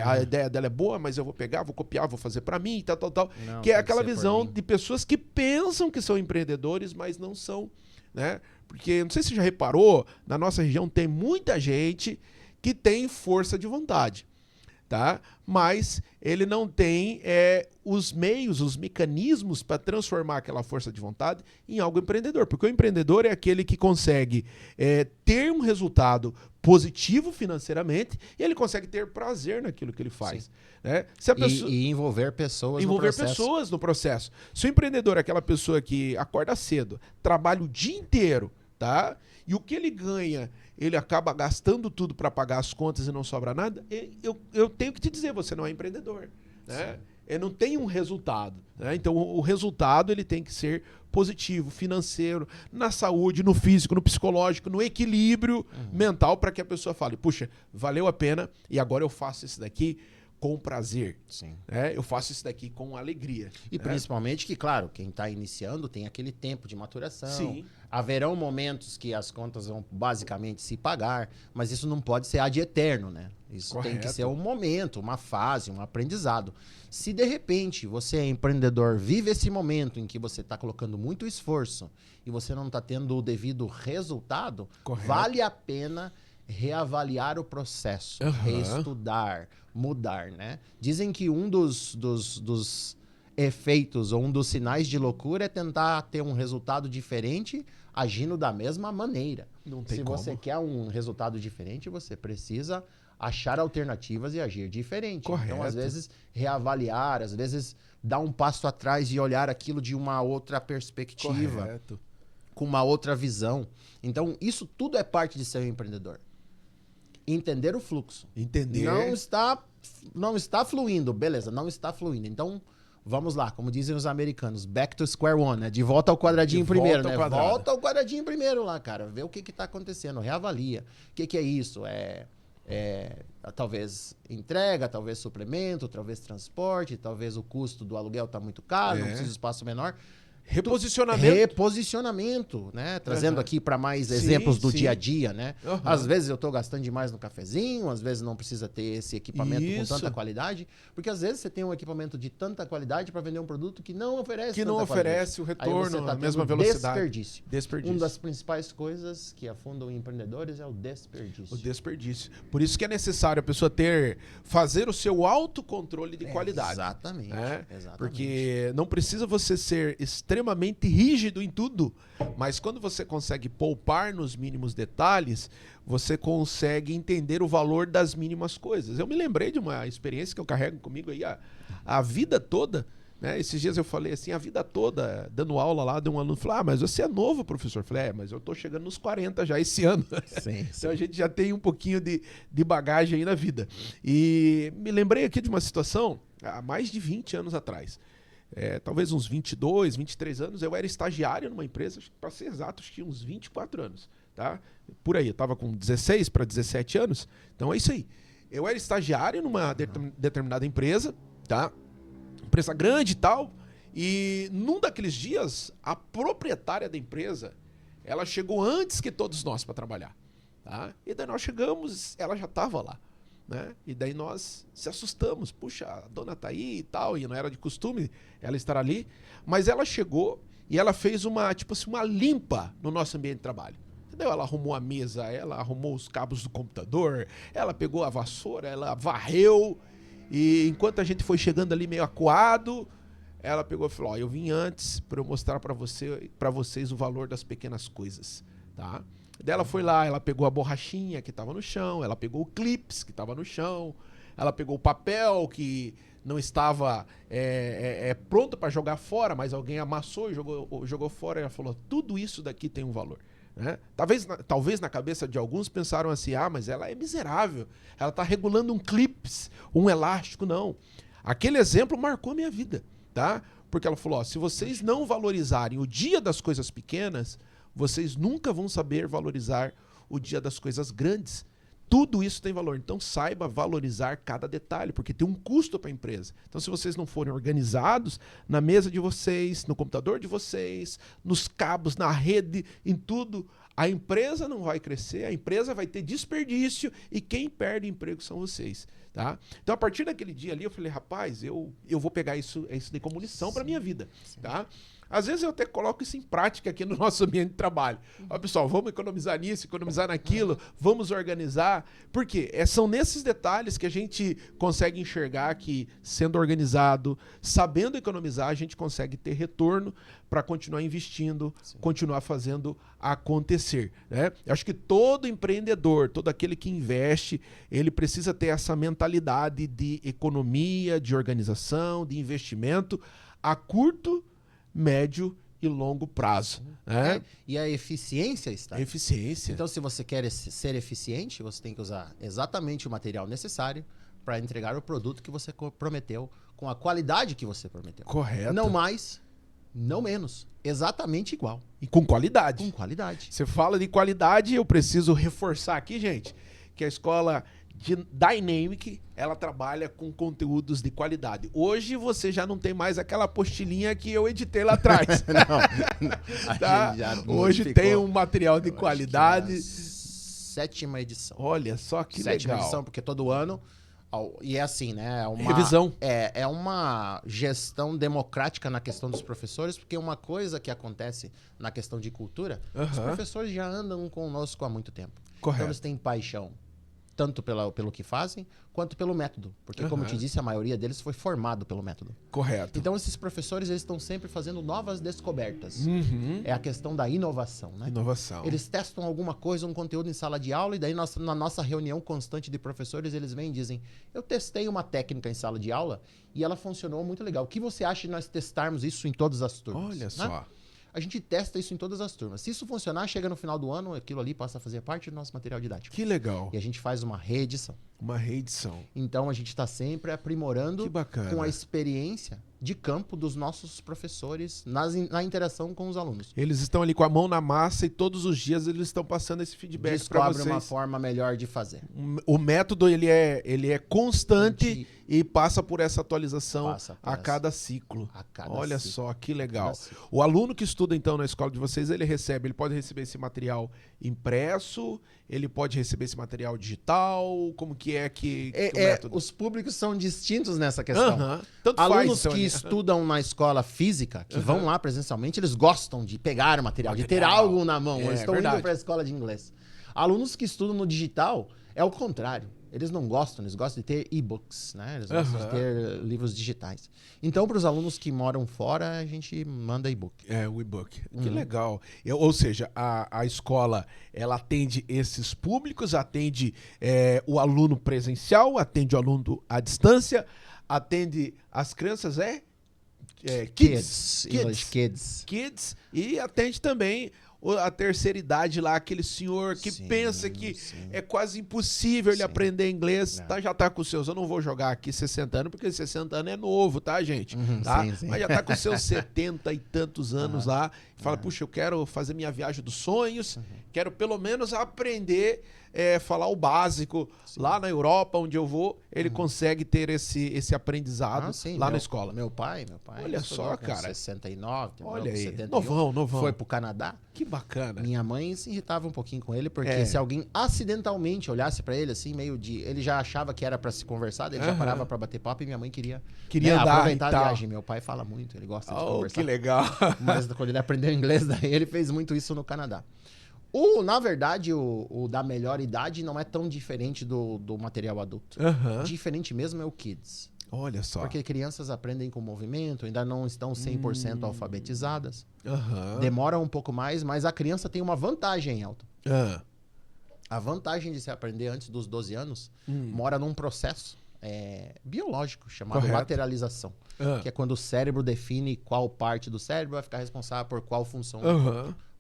A ideia dela é boa, mas eu vou pegar, vou copiar, vou fazer para mim, tal. Não, que é aquela visão de pessoas que pensam que são empreendedores, mas não são. Né? Porque, não sei se você já reparou, na nossa região tem muita gente que tem força de vontade. Tá? Mas ele não tem os meios, os mecanismos para transformar aquela força de vontade em algo empreendedor. Porque o empreendedor é aquele que consegue ter um resultado positivo financeiramente e ele consegue ter prazer naquilo que ele faz. Né? Se a pessoa... e envolver pessoas no processo. Se o empreendedor é aquela pessoa que acorda cedo, trabalha o dia inteiro, tá? E o que ele ganha, ele acaba gastando tudo para pagar as contas e não sobra nada, eu tenho que te dizer, você não é empreendedor. Né? Ele não tem um resultado. Né? Então, o resultado ele tem que ser positivo, financeiro, na saúde, no físico, no psicológico, no equilíbrio mental, para que a pessoa fale, puxa, valeu a pena e agora eu faço isso daqui com prazer. Eu faço isso daqui com alegria. E principalmente que, claro, quem está iniciando tem aquele tempo de maturação. Sim. Haverão momentos que as contas vão basicamente se pagar, mas isso não pode ser ad eterno, né? Isso tem que ser um momento, uma fase, um aprendizado. Se de repente você é empreendedor, vive esse momento em que você está colocando muito esforço e você não está tendo o devido resultado, vale a pena reavaliar o processo, reestudar, mudar, né? Dizem que um dos efeitos ou um dos sinais de loucura é tentar ter um resultado diferente agindo da mesma maneira. Não tem Se como. você quer um resultado diferente, você precisa achar alternativas e agir diferente. Correto. Então, às vezes, reavaliar, às vezes, dar um passo atrás e olhar aquilo de uma outra perspectiva, com uma outra visão. Então, isso tudo é parte de ser um empreendedor. Entender o fluxo. Entender. Não está fluindo. Beleza, não está fluindo. Então, vamos lá, como dizem os americanos, back to square one, né? De volta ao quadradinho primeiro, né? Volta ao quadradinho primeiro lá, cara. Vê o que está acontecendo, reavalia. O que é isso? Talvez entrega, talvez suplemento, talvez transporte, talvez o custo do aluguel está muito caro, não precisa de espaço menor. Reposicionamento, né? Trazendo aqui para mais exemplos do dia a dia, né? Às vezes eu estou gastando demais no cafezinho, às vezes não precisa ter esse equipamento com tanta qualidade, porque às vezes você tem um equipamento de tanta qualidade para vender um produto que não oferece o retorno, a mesma velocidade. Desperdício. Uma das principais coisas que afundam empreendedores é o desperdício. O desperdício. Por isso que é necessário a pessoa fazer o seu autocontrole de qualidade. Exatamente. Porque não precisa você ser extremamente rígido em tudo, mas quando você consegue poupar nos mínimos detalhes, você consegue entender o valor das mínimas coisas. Eu me lembrei de uma experiência que eu carrego comigo aí a vida toda, né? Esses dias eu falei assim, a vida toda, dando aula lá, de um aluno falou, mas você é novo, professor. Eu falei, mas eu tô chegando nos 40 já esse ano. Então a gente já tem um pouquinho de bagagem aí na vida. E me lembrei aqui de uma situação, há mais de 20 anos atrás. Talvez uns 22, 23 anos, eu era estagiário numa empresa, para ser exato, acho que uns 24 anos, tá? Por aí, eu estava com 16 para 17 anos, então é isso aí. Eu era estagiário numa determinada empresa, tá? Empresa grande e tal, e num daqueles dias, a proprietária da empresa, ela chegou antes que todos nós para trabalhar, tá? E daí nós chegamos, ela já estava lá. Né? E daí nós se assustamos, puxa, a dona tá aí e tal, e não era de costume ela estar ali, mas ela chegou e ela fez uma limpa no nosso ambiente de trabalho. Entendeu? Ela arrumou a mesa, ela arrumou os cabos do computador, ela pegou a vassoura, ela varreu, e enquanto a gente foi chegando ali meio acuado, ela pegou e falou, eu vim antes para eu mostrar para vocês o valor das pequenas coisas, tá? Daí ela foi lá, ela pegou a borrachinha que estava no chão, ela pegou o clips que estava no chão, ela pegou o papel que não estava pronto para jogar fora, mas alguém amassou e jogou fora, e ela falou, tudo isso daqui tem um valor. Né? Talvez na cabeça de alguns pensaram assim, mas ela é miserável, ela está regulando um clips, um elástico, não. Aquele exemplo marcou a minha vida, tá? Porque ela falou, se vocês não valorizarem o dia das coisas pequenas, vocês nunca vão saber valorizar o dia das coisas grandes. Tudo isso tem valor. Então saiba valorizar cada detalhe, porque tem um custo para a empresa. Então se vocês não forem organizados na mesa de vocês, no computador de vocês, nos cabos, na rede, em tudo, a empresa não vai crescer, a empresa vai ter desperdício e quem perde emprego são vocês. Tá? Então a partir daquele dia ali eu falei, rapaz, eu vou pegar isso daí como lição para minha vida. Tá? Às vezes eu até coloco isso em prática aqui no nosso ambiente de trabalho. Ó, pessoal, vamos economizar nisso, economizar naquilo, vamos organizar. Por quê? São nesses detalhes que a gente consegue enxergar que, sendo organizado, sabendo economizar, a gente consegue ter retorno para continuar investindo, continuar fazendo acontecer. Né? Eu acho que todo empreendedor, todo aquele que investe, ele precisa ter essa mentalidade de economia, de organização, de investimento a curto, médio e longo prazo. Né? E a eficiência está. Eficiência. Então, se você quer ser eficiente, você tem que usar exatamente o material necessário para entregar o produto que você prometeu, com a qualidade que você prometeu. Correto. Não mais, não menos. Exatamente igual. E com qualidade. Com qualidade. Você fala de qualidade, eu preciso reforçar aqui, gente, que a escola de Dynamic, ela trabalha com conteúdos de qualidade. Hoje você já não tem mais aquela apostilinha que eu editei lá atrás. não. Tá? Hoje tem um material de qualidade. 7ª edição. Olha só que legal. 7ª edição, porque todo ano... E é assim, né? Revisão. É uma gestão democrática na questão dos professores, porque uma coisa que acontece na questão de cultura, os professores já andam conosco há muito tempo. Correto. Então eles têm paixão, tanto pelo que fazem, quanto pelo método. Porque, como eu te disse, a maioria deles foi formado pelo método. Correto. Então, esses professores, eles estão sempre fazendo novas descobertas. É a questão da inovação, né? Inovação. Eles testam alguma coisa, um conteúdo em sala de aula, e daí na nossa reunião constante de professores, eles vêm e dizem, eu testei uma técnica em sala de aula e ela funcionou muito legal. O que você acha de nós testarmos isso em todas as turmas? Olha só. A gente testa isso em todas as turmas. Se isso funcionar, chega no final do ano, aquilo ali passa a fazer parte do nosso material didático. Que legal. E a gente faz uma reedição. Uma reedição. Então a gente está sempre aprimorando com a experiência de campo dos nossos professores na interação com os alunos. Eles estão ali com a mão na massa e todos os dias eles estão passando esse feedback para vocês. Descobre uma forma melhor de fazer. O método ele é constante e passa por essa atualização a cada ciclo. Olha só que legal. O aluno que estuda então na escola de vocês, ele pode receber esse material impresso, ele pode receber esse material digital, como que é que o método? Os públicos são distintos nessa questão. Tanto Alunos faz, que estudam na escola física, que vão lá presencialmente, eles gostam de pegar o material, de ter algo na mão. Eles estão indo para a escola de inglês. Alunos que estudam no digital, é o contrário. Eles não gostam, eles gostam de ter e-books, né? Eles gostam de ter livros digitais. Então, para os alunos que moram fora, a gente manda e-book. O e-book. Que legal. Ou seja, a escola, ela atende esses públicos, atende o aluno presencial, atende o aluno à distância, atende as crianças, Kids. E atende também a terceira idade lá, aquele senhor que pensa que é quase impossível ele aprender inglês, já tá com os seus, eu não vou jogar aqui 60 anos, porque 60 anos é novo, tá, gente? Tá? Mas já tá com seus 70 e tantos anos lá, e fala, puxa, eu quero fazer minha viagem dos sonhos, quero pelo menos aprender falar o básico. Sim. Lá na Europa, onde eu vou, ele consegue ter esse aprendizado lá na escola. Meu pai olha só, cara. 69, olha aí, 71, novão. Foi pro Canadá. Que bacana. Minha mãe se irritava um pouquinho com ele, porque se alguém acidentalmente olhasse pra ele, assim, meio de... Ele já achava que era pra se conversar, ele já parava pra bater papo e minha mãe queria aproveitar a viagem. Meu pai fala muito, ele gosta de conversar. Que legal. Mas quando ele aprendeu inglês, daí ele fez muito isso no Canadá. Na verdade, o da melhor idade não é tão diferente do material adulto. Diferente mesmo é o Kids. Olha só. Porque crianças aprendem com movimento, ainda não estão 100% alfabetizadas. Demora um pouco mais, mas a criança tem uma vantagem, Elton. A vantagem de se aprender antes dos 12 anos mora num processo biológico chamado lateralização. Que é quando o cérebro define qual parte do cérebro vai ficar responsável por qual função.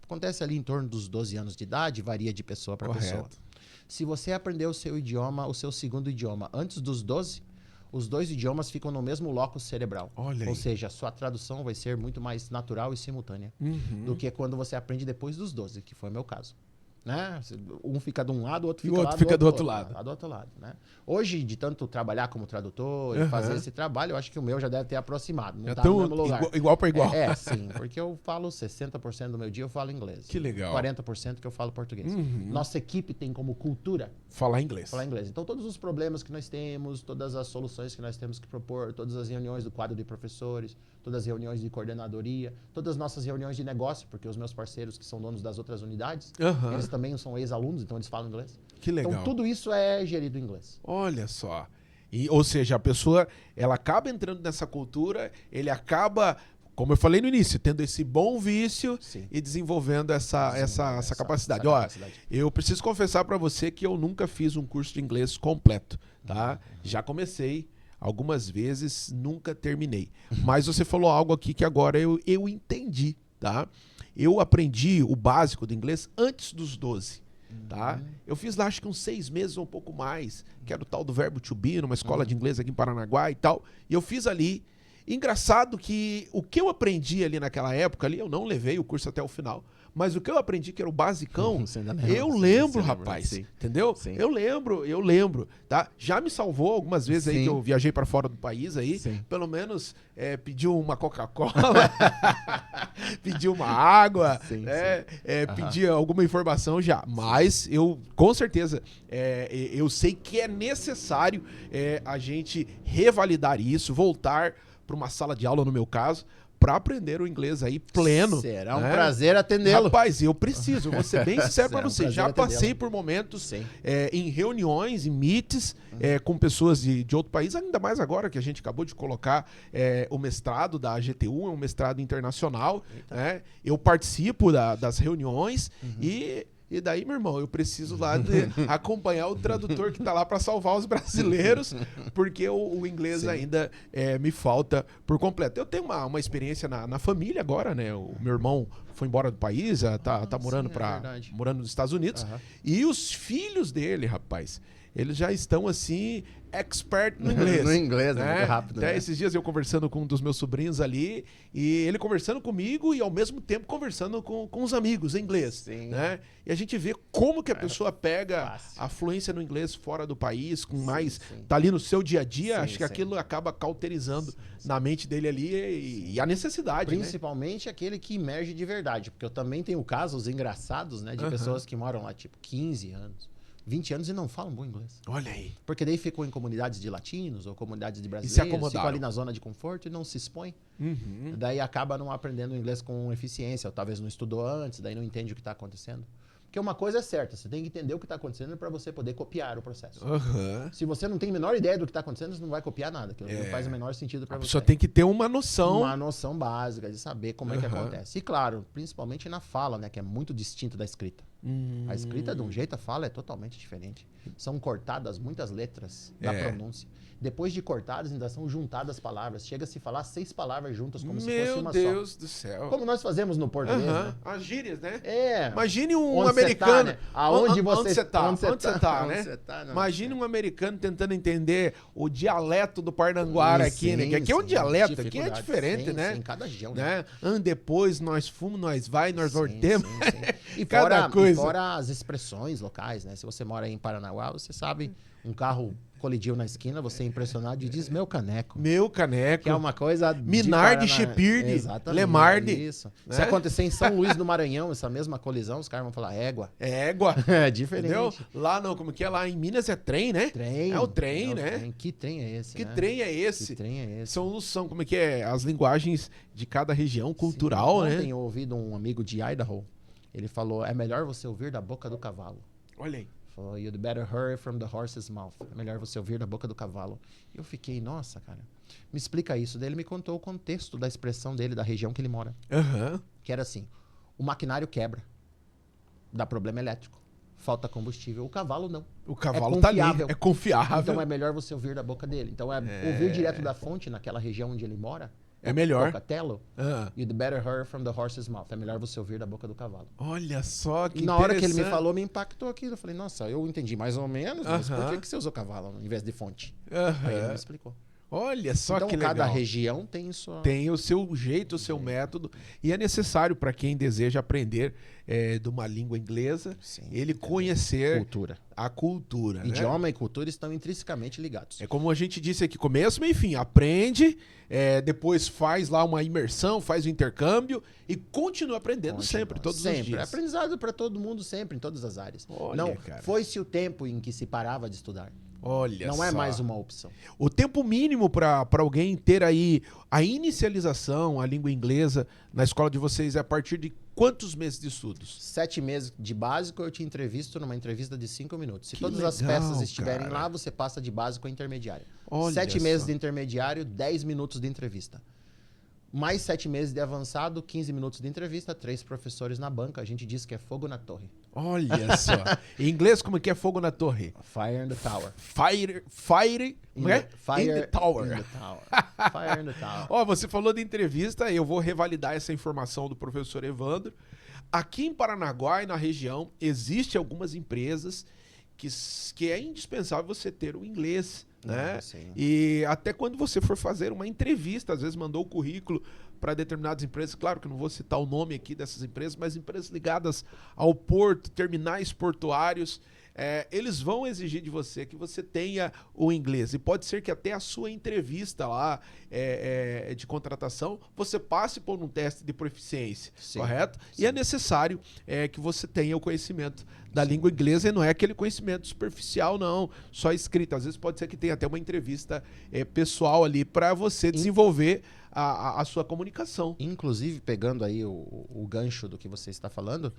Acontece ali em torno dos 12 anos de idade, varia de pessoa para pessoa. Se você aprender o seu idioma, o seu segundo idioma, antes dos 12, os dois idiomas ficam no mesmo locus cerebral. Ou seja, a sua tradução vai ser muito mais natural e simultânea do que quando você aprende depois dos 12, que foi o meu caso. Né? Um fica de um lado, o outro fica do outro lado. Do outro lado, né? Hoje, de tanto trabalhar como tradutor e fazer esse trabalho, eu acho que o meu já deve ter aproximado. Não tá no mesmo lugar. Igual para igual. Sim. Porque eu falo 60% do meu dia eu falo inglês. Que legal. 40% que eu falo português. Nossa equipe tem como cultura falar inglês. Então, todos os problemas que nós temos, todas as soluções que nós temos que propor, todas as reuniões do quadro de professores, todas as reuniões de coordenadoria, todas as nossas reuniões de negócio, porque os meus parceiros que são donos das outras unidades, eles também são ex-alunos, então eles falam inglês. Que legal. Então, tudo isso é gerido em inglês. Olha só. Ou seja, a pessoa, ela acaba entrando nessa cultura, ele acaba, como eu falei no início, tendo esse bom vício e desenvolvendo essa capacidade. Eu preciso confessar para você que eu nunca fiz um curso de inglês completo, tá? Já comecei algumas vezes, nunca terminei. Mas você falou algo aqui que agora eu entendi, tá? Eu aprendi o básico do inglês antes dos 12. Tá? Eu fiz lá acho que uns 6 meses ou um pouco mais, que era o tal do verbo to be, numa escola de inglês aqui em Paranaguá e tal. E eu fiz ali. Engraçado que o que eu aprendi ali naquela época, ali, eu não levei o curso até o final, mas o que eu aprendi, que era o basicão, eu lembro, rapaz, entendeu? Sim. Eu lembro, tá? Já me salvou algumas vezes aí que eu viajei para fora do país aí, pelo menos pediu uma Coca-Cola, pediu uma água, pedi alguma informação já, mas eu, com certeza, eu sei que é necessário a gente revalidar isso, voltar para uma sala de aula, no meu caso, para aprender o inglês aí pleno. Será um prazer atendê-lo. Rapaz, eu preciso, vou ser bem sincero para você. Já passei por momentos em reuniões, em meets, com pessoas de outro país, ainda mais agora que a gente acabou de colocar o mestrado da GTU, é um mestrado internacional. Né? Eu participo das reuniões e daí, meu irmão, eu preciso lá acompanhar o tradutor que tá lá para salvar os brasileiros, porque o inglês ainda me falta por completo. Eu tenho uma experiência na família agora, né? O meu irmão foi embora do país, tá morando morando nos Estados Unidos. E os filhos dele, rapaz, eles já estão assim, expert no inglês. No inglês, né? Muito rápido. Até esses dias eu conversando com um dos meus sobrinhos ali, e ele conversando comigo e ao mesmo tempo conversando com os amigos em inglês. Né? E a gente vê como que a pessoa pega a fluência no inglês fora do país, com tá ali no seu dia a dia, acho que aquilo acaba cauterizando na mente dele ali e a necessidade. Principalmente aquele que emerge de verdade, porque eu também tenho casos engraçados, né, de pessoas que moram lá, tipo, 15 anos. 20 anos e não falam bom inglês. Olha aí. Porque daí ficam em comunidades de latinos ou comunidades de brasileiros, ficam ali na zona de conforto e não se expõem. Daí acaba não aprendendo inglês com eficiência, ou talvez não estudou antes, daí não entende o que está acontecendo. Porque uma coisa é certa, você tem que entender o que está acontecendo para você poder copiar o processo. Se você não tem a menor ideia do que está acontecendo, você não vai copiar nada, que não faz o menor sentido para você. A pessoa tem que ter uma noção. Uma noção básica de saber como é que acontece. E claro, principalmente na fala, né, que é muito distinto da escrita. A escrita é de um jeito, a fala é totalmente diferente. São cortadas muitas letras da pronúncia. Depois de cortadas, ainda são juntadas palavras. Chega a se falar 6 palavras juntas, como se fosse uma só. Meu Deus do céu. Como nós fazemos no português, né? As gírias, né? Imagine um americano... Onde você tá, né? Imagine um americano tentando entender o dialeto do Parnanguara aqui, né? Que aqui é um dialeto, aqui é diferente, né? Em cada região, né? Depois nós fomos, nós vai, nós voltemos. E cada coisa. coisa. Fora as expressões locais, né? Se você mora em Paranaguá, você sabe, um carro colidiu na esquina, você é impressionado e diz meu caneco. Meu caneco. Que é uma coisa Minardi, Chipirdi, exatamente, Lemardi. Isso. Né? Se acontecer em São Luís do Maranhão, essa mesma colisão, os caras vão falar égua. Égua. É diferente. Entendeu? Lá não, como que é? Lá em Minas é trem, né? Trem. É o trem, né? Trem. Que trem é esse, Que né? trem é esse? Que trem é esse? São como que é? As linguagens de cada região cultural, né? Ontem eu ouvi de um amigo de Idaho, ele falou, é melhor você ouvir da boca do cavalo. Olha aí. Falou, you'd better hurry from the horse's mouth. É melhor você ouvir da boca do cavalo. E eu fiquei, nossa, cara, me explica isso. Daí ele me contou o contexto da expressão dele, da região que ele mora. Que era assim, o maquinário quebra, dá problema elétrico, falta combustível. O cavalo não. O cavalo tá ali, é confiável. Então é melhor você ouvir da boca dele. Então ouvir direto da fonte, naquela região onde ele mora. É melhor. Pocatello, you'd better hear from the horse's mouth. É melhor você ouvir da boca do cavalo. Olha só que Na hora que ele me falou, me impactou aquilo. Eu falei, nossa, eu entendi mais ou menos, mas por que você usou cavalo em vez de fonte? Aí ele me explicou. Olha só então, que legal. Então, cada região tem sua... Tem o seu jeito, o seu método. E é necessário para quem deseja aprender de uma língua inglesa, ele conhecer a cultura. Idioma e cultura estão intrinsecamente ligados. É como a gente disse aqui, começo, mas enfim, aprende, depois faz lá uma imersão, faz o intercâmbio e continua aprendendo sempre, todos os dias. É aprendizado para todo mundo sempre, em todas as áreas. Olha, não cara. Foi-se o tempo em que se parava de estudar. Olha não é mais uma opção. O tempo mínimo para alguém ter aí a inicialização, a língua inglesa na escola de vocês é a partir de quantos meses de estudos? 7 meses de básico, eu te entrevisto numa entrevista de 5 minutos. Se todas legal, as peças estiverem cara. lá, você passa de básico a intermediário. Olha 7 meses só. de intermediário, 10 minutos de entrevista. Mais 7 meses de avançado, 15 minutos de entrevista, 3 professores na banca. A gente diz que é fogo na torre. Olha só. Em inglês, como é que é fogo na torre? Fire in the tower. Fire in the tower. Fire in the tower. Ó, você falou de entrevista, eu vou revalidar essa informação do professor Evandro. Aqui em Paranaguá e na região, existem algumas empresas que é indispensável você ter o inglês, né? Sim. E até quando você for fazer uma entrevista, às vezes mandou o currículo para determinadas empresas, claro que eu não vou citar o nome aqui dessas empresas, mas empresas ligadas ao porto, terminais portuários, eles vão exigir de você que você tenha o inglês. E pode ser que até a sua entrevista lá de contratação, você passe por um teste de proficiência, correto? Sim. E é necessário que você tenha o conhecimento da língua inglesa e não é aquele conhecimento superficial, não, só escrito. Às vezes pode ser que tenha até uma entrevista pessoal ali para você desenvolver a sua comunicação. Inclusive, pegando aí o gancho do que você está falando,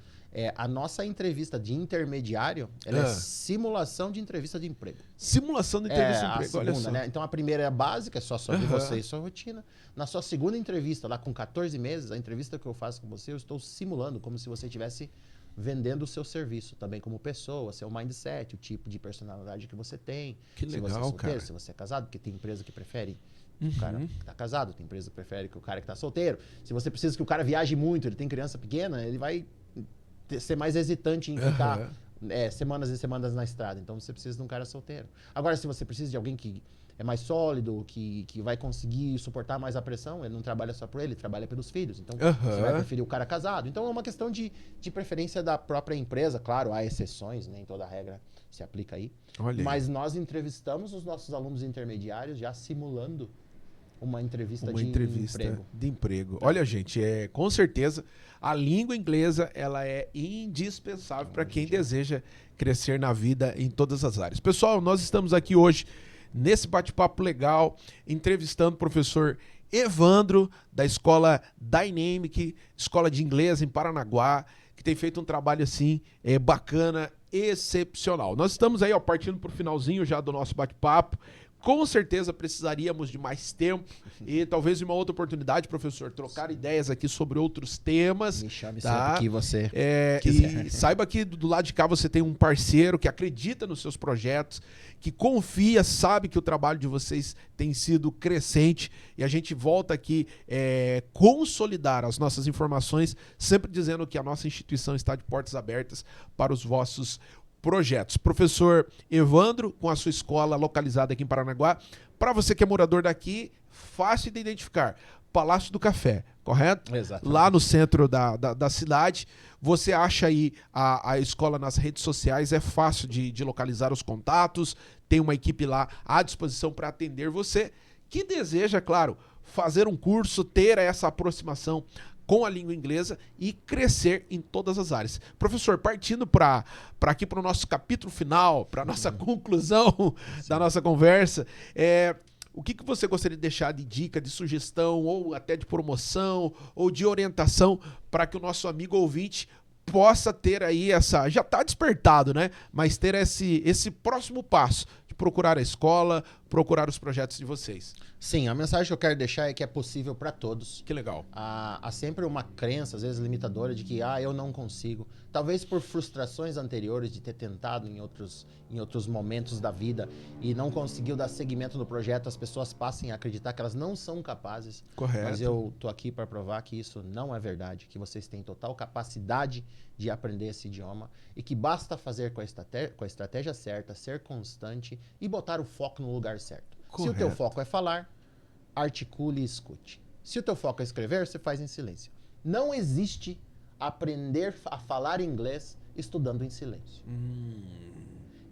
a nossa entrevista de intermediário ela é simulação de entrevista de emprego. Simulação de entrevista de emprego, segunda, olha só. Né? Então a primeira é a básica, é só sobre você e sua rotina. Na sua segunda entrevista, lá com 14 meses, a entrevista que eu faço com você, eu estou simulando como se você estivesse vendendo o seu serviço, também como pessoa, seu mindset, o tipo de personalidade que você tem. Que legal, se você é solteiro, cara. se você é casado, porque tem empresa que prefere o cara que tá casado, tem empresa que prefere que o cara que tá solteiro. Se você precisa que o cara viaje muito, ele tem criança pequena, ele vai ser mais hesitante em ficar semanas e semanas na estrada. Então você precisa de um cara solteiro. Agora, se você precisa de alguém que é mais sólido, que vai conseguir suportar mais a pressão, ele não trabalha só por ele trabalha pelos filhos. Então você vai preferir o cara casado. Então é uma questão de preferência da própria empresa. Claro, há exceções, nem toda regra se aplica aí. Mas nós entrevistamos os nossos alunos intermediários já simulando uma entrevista de emprego. Olha, gente, com certeza a língua inglesa ela é indispensável para quem deseja crescer na vida em todas as áreas. Pessoal, nós estamos aqui hoje nesse bate-papo legal, entrevistando o professor Evandro, da escola Dynamic, escola de inglês em Paranaguá, que tem feito um trabalho assim bacana, excepcional. Nós estamos aí partindo para o finalzinho já do nosso bate-papo. Com certeza precisaríamos de mais tempo e talvez de uma outra oportunidade, professor, trocar ideias aqui sobre outros temas. Me chame sempre que você quiser. E saiba que do lado de cá você tem um parceiro que acredita nos seus projetos, que confia, sabe que o trabalho de vocês tem sido crescente e a gente volta aqui consolidar as nossas informações, sempre dizendo que a nossa instituição está de portas abertas para os vossos projetos. Professor Evandro, com a sua escola localizada aqui em Paranaguá. Para você que é morador daqui, fácil de identificar. Palácio do Café. correto? Exatamente. Lá no centro da cidade. Você acha aí a escola nas redes sociais, é fácil de localizar os contatos, tem uma equipe lá à disposição para atender você, que deseja, claro, fazer um curso, ter essa aproximação com a língua inglesa e crescer em todas as áreas. Professor, partindo para aqui para o nosso capítulo final, para a nossa conclusão da nossa conversa, o que você gostaria de deixar de dica, de sugestão, ou até de promoção, ou de orientação, para que o nosso amigo ouvinte possa ter aí essa... Já está despertado, né? Mas ter esse próximo passo de procurar a escola, procurar os projetos de vocês. Sim, a mensagem que eu quero deixar é que é possível para todos. Que legal. Há sempre uma crença, às vezes limitadora, de que eu não consigo. Talvez por frustrações anteriores de ter tentado em outros momentos da vida e não conseguiu dar seguimento no projeto, as pessoas passem a acreditar que elas não são capazes. Correto. Mas eu tô aqui para provar que isso não é verdade, que vocês têm total capacidade de aprender esse idioma e que basta fazer com a estratégia certa, ser constante e botar o foco no lugar certo. Correto. Se o teu foco é falar, articule e escute. Se o teu foco é escrever, você faz em silêncio. Não existe aprender a falar inglês estudando em silêncio.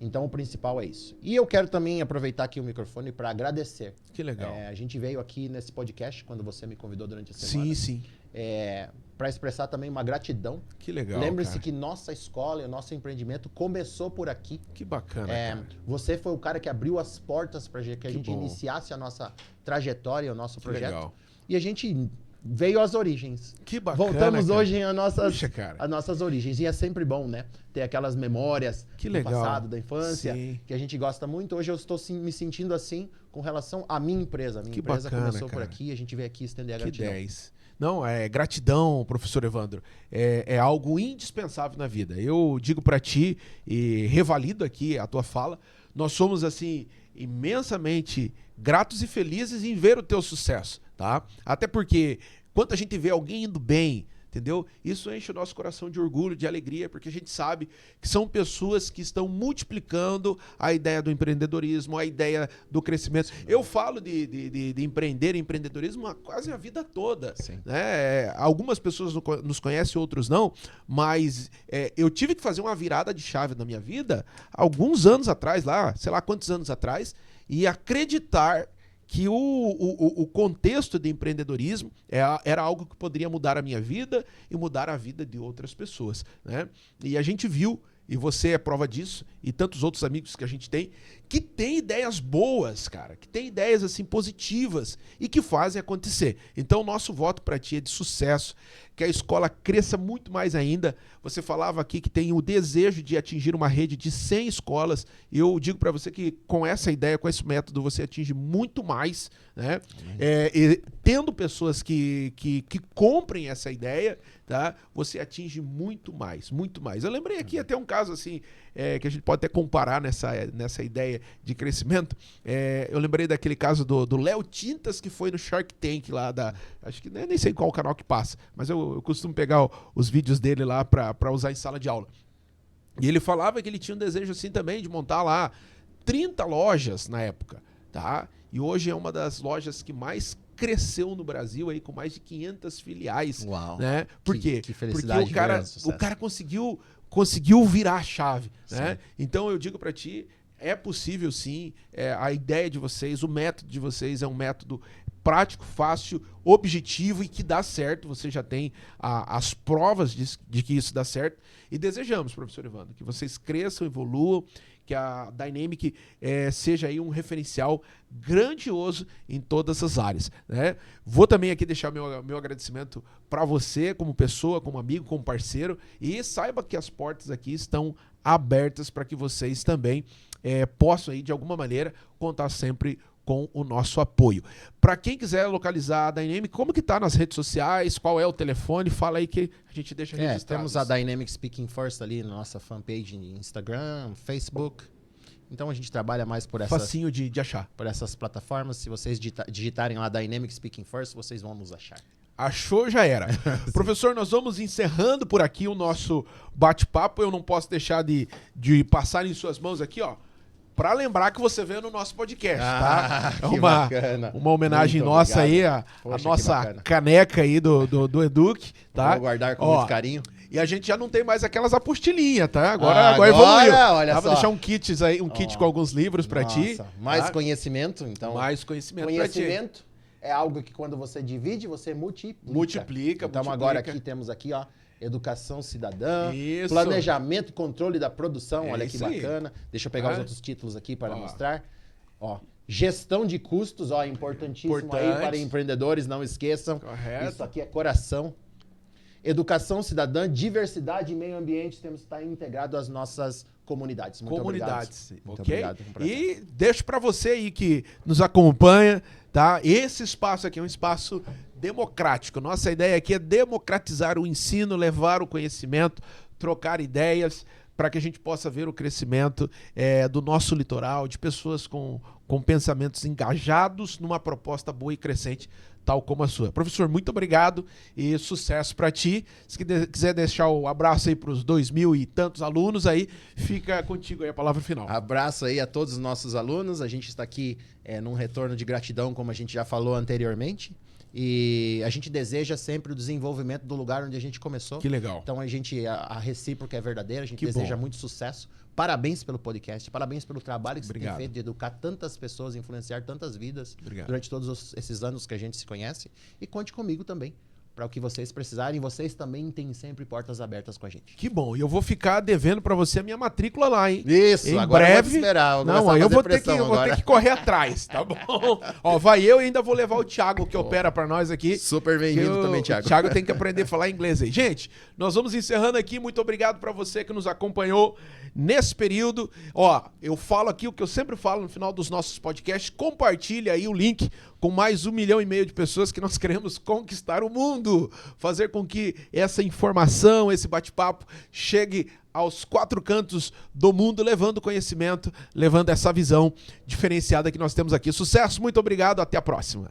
Então o principal é isso. E eu quero também aproveitar aqui o microfone para agradecer. Que legal. A gente veio aqui nesse podcast quando você me convidou durante a semana. Sim. Para expressar também uma gratidão. Que legal. Lembre-se que nossa escola e o nosso empreendimento começou por aqui. Que bacana, cara. Você foi o cara que abriu as portas para que a gente iniciasse a nossa trajetória, o nosso projeto. Legal. E a gente veio às origens. Que bacana. Voltamos hoje às nossas origens. E é sempre bom, né? Ter aquelas memórias do passado, da infância, que a gente gosta muito. Hoje eu estou me sentindo assim com relação à minha empresa. A minha empresa começou por aqui, a gente veio aqui estender a gratidão. 10. Não, gratidão, professor Evandro, é algo indispensável na vida. Eu digo para ti, e revalido aqui a tua fala, nós somos, assim, imensamente gratos e felizes em ver o teu sucesso, tá? Até porque, quando a gente vê alguém indo bem, entendeu? Isso enche o nosso coração de orgulho, de alegria, porque a gente sabe que são pessoas que estão multiplicando a ideia do empreendedorismo, a ideia do crescimento. Eu falo de empreender e empreendedorismo quase a vida toda. Né? Algumas pessoas nos conhecem, outros não, mas eu tive que fazer uma virada de chave na minha vida alguns anos atrás, sei lá quantos anos atrás, e acreditar que o contexto de empreendedorismo era algo que poderia mudar a minha vida e mudar a vida de outras pessoas, né? E a gente viu, e você é prova disso, e tantos outros amigos que a gente tem, que tem ideias boas, cara, que tem ideias assim positivas e que fazem acontecer. Então, nosso voto para ti é de sucesso, que a escola cresça muito mais ainda. Você falava aqui que tem o desejo de atingir uma rede de 100 escolas. Eu digo para você que com essa ideia, com esse método, você atinge muito mais, né? Tendo pessoas que comprem essa ideia, tá? Você atinge muito mais, muito mais. Eu lembrei aqui até um caso assim, que a gente pode até comparar nessa ideia de crescimento. Eu lembrei daquele caso do Léo Tintas, que foi no Shark Tank lá acho que nem sei qual canal que passa, mas eu costumo pegar os vídeos dele lá para usar em sala de aula. E ele falava que ele tinha um desejo assim também de montar lá 30 lojas na época, tá? E hoje é uma das lojas que mais cresceu no Brasil aí, com mais de 500 filiais. Uau. Né? Por quê? Que felicidade. Porque o cara conseguiu virar a chave, né? Então eu digo para ti, é possível sim, a ideia de vocês, o método de vocês é um método prático, fácil, objetivo e que dá certo. Você já tem as provas de que isso dá certo. E desejamos, professor Evandro, que vocês cresçam, evoluam, que a Dynamic seja aí um referencial grandioso em todas as áreas, né? Vou também aqui deixar meu agradecimento para você, como pessoa, como amigo, como parceiro, e saiba que as portas aqui estão abertas para que vocês também possam aí, de alguma maneira, contar sempre com o nosso apoio. Para quem quiser localizar a Dynamic, como que tá nas redes sociais, qual é o telefone, fala aí que a gente deixa registrado. Temos a Dynamic Speaking First ali na nossa fanpage no Instagram, Facebook. Então a gente trabalha mais por essas... Facinho de achar. Por essas plataformas. Se vocês digitarem lá Dynamic Speaking First, vocês vão nos achar. Achou, já era. Professor, nós vamos encerrando por aqui o nosso bate-papo. Eu não posso deixar de passar em suas mãos aqui, ó, Para lembrar que você veio no nosso podcast, tá? É uma homenagem muito nossa obrigado. Aí, a nossa caneca aí do Educ, tá? Vou guardar com muito carinho. E a gente já não tem mais aquelas apostilinhas, tá? Agora evoluiu. Olha só. Vou deixar um kit com alguns livros para ti. Mais tá? conhecimento, então. Mais conhecimento pra ti. É algo que quando você divide, você multiplica. Então agora temos aqui, ó, educação cidadã, planejamento e controle da produção, olha que bacana. Deixa eu pegar os outros títulos aqui para mostrar. Ó, gestão de custos, ó, importantíssimo aí para empreendedores, não esqueçam. Correto. Isso aqui é coração. Educação cidadã, diversidade e meio ambiente temos que estar integrado às nossas comunidades. Muito obrigado. Muito obrigado. E deixo para você aí que nos acompanha, tá? Esse espaço aqui é um espaço democrático. Nossa ideia aqui é democratizar o ensino, levar o conhecimento, trocar ideias para que a gente possa ver o crescimento do nosso litoral, de pessoas com pensamentos engajados numa proposta boa e crescente, tal como a sua. Professor, muito obrigado e sucesso para ti. Se quiser deixar o abraço aí para os 2.000 e tantos alunos aí, fica contigo aí a palavra final. Abraço aí a todos os nossos alunos. A gente está aqui num retorno de gratidão, como a gente já falou anteriormente. E a gente deseja sempre o desenvolvimento do lugar onde a gente começou. Que legal. Então a recíproca é verdadeira, a gente deseja muito sucesso. Parabéns pelo podcast, parabéns pelo trabalho que você tem feito de educar tantas pessoas, influenciar tantas vidas durante todos esses anos que a gente se conhece. E conte comigo também, para o que vocês precisarem. Vocês também têm sempre portas abertas com a gente. Que bom. E eu vou ficar devendo para você a minha matrícula lá, hein? Isso, em agora breve. Eu vou esperar. Não, aí eu vou ter que correr atrás, tá bom? Ó, vai eu e ainda vou levar o Thiago, que opera para nós aqui. Super bem-vindo também, Thiago. O Thiago tem que aprender a falar inglês aí. Gente, nós vamos encerrando aqui. Muito obrigado para você que nos acompanhou nesse período. Ó, eu falo aqui o que eu sempre falo no final dos nossos podcasts. Compartilha aí o link com mais 1,5 milhão de pessoas que nós queremos conquistar o mundo. Fazer com que essa informação, esse bate-papo chegue aos 4 cantos do mundo, levando conhecimento, levando essa visão diferenciada que nós temos aqui. Sucesso, muito obrigado, até a próxima.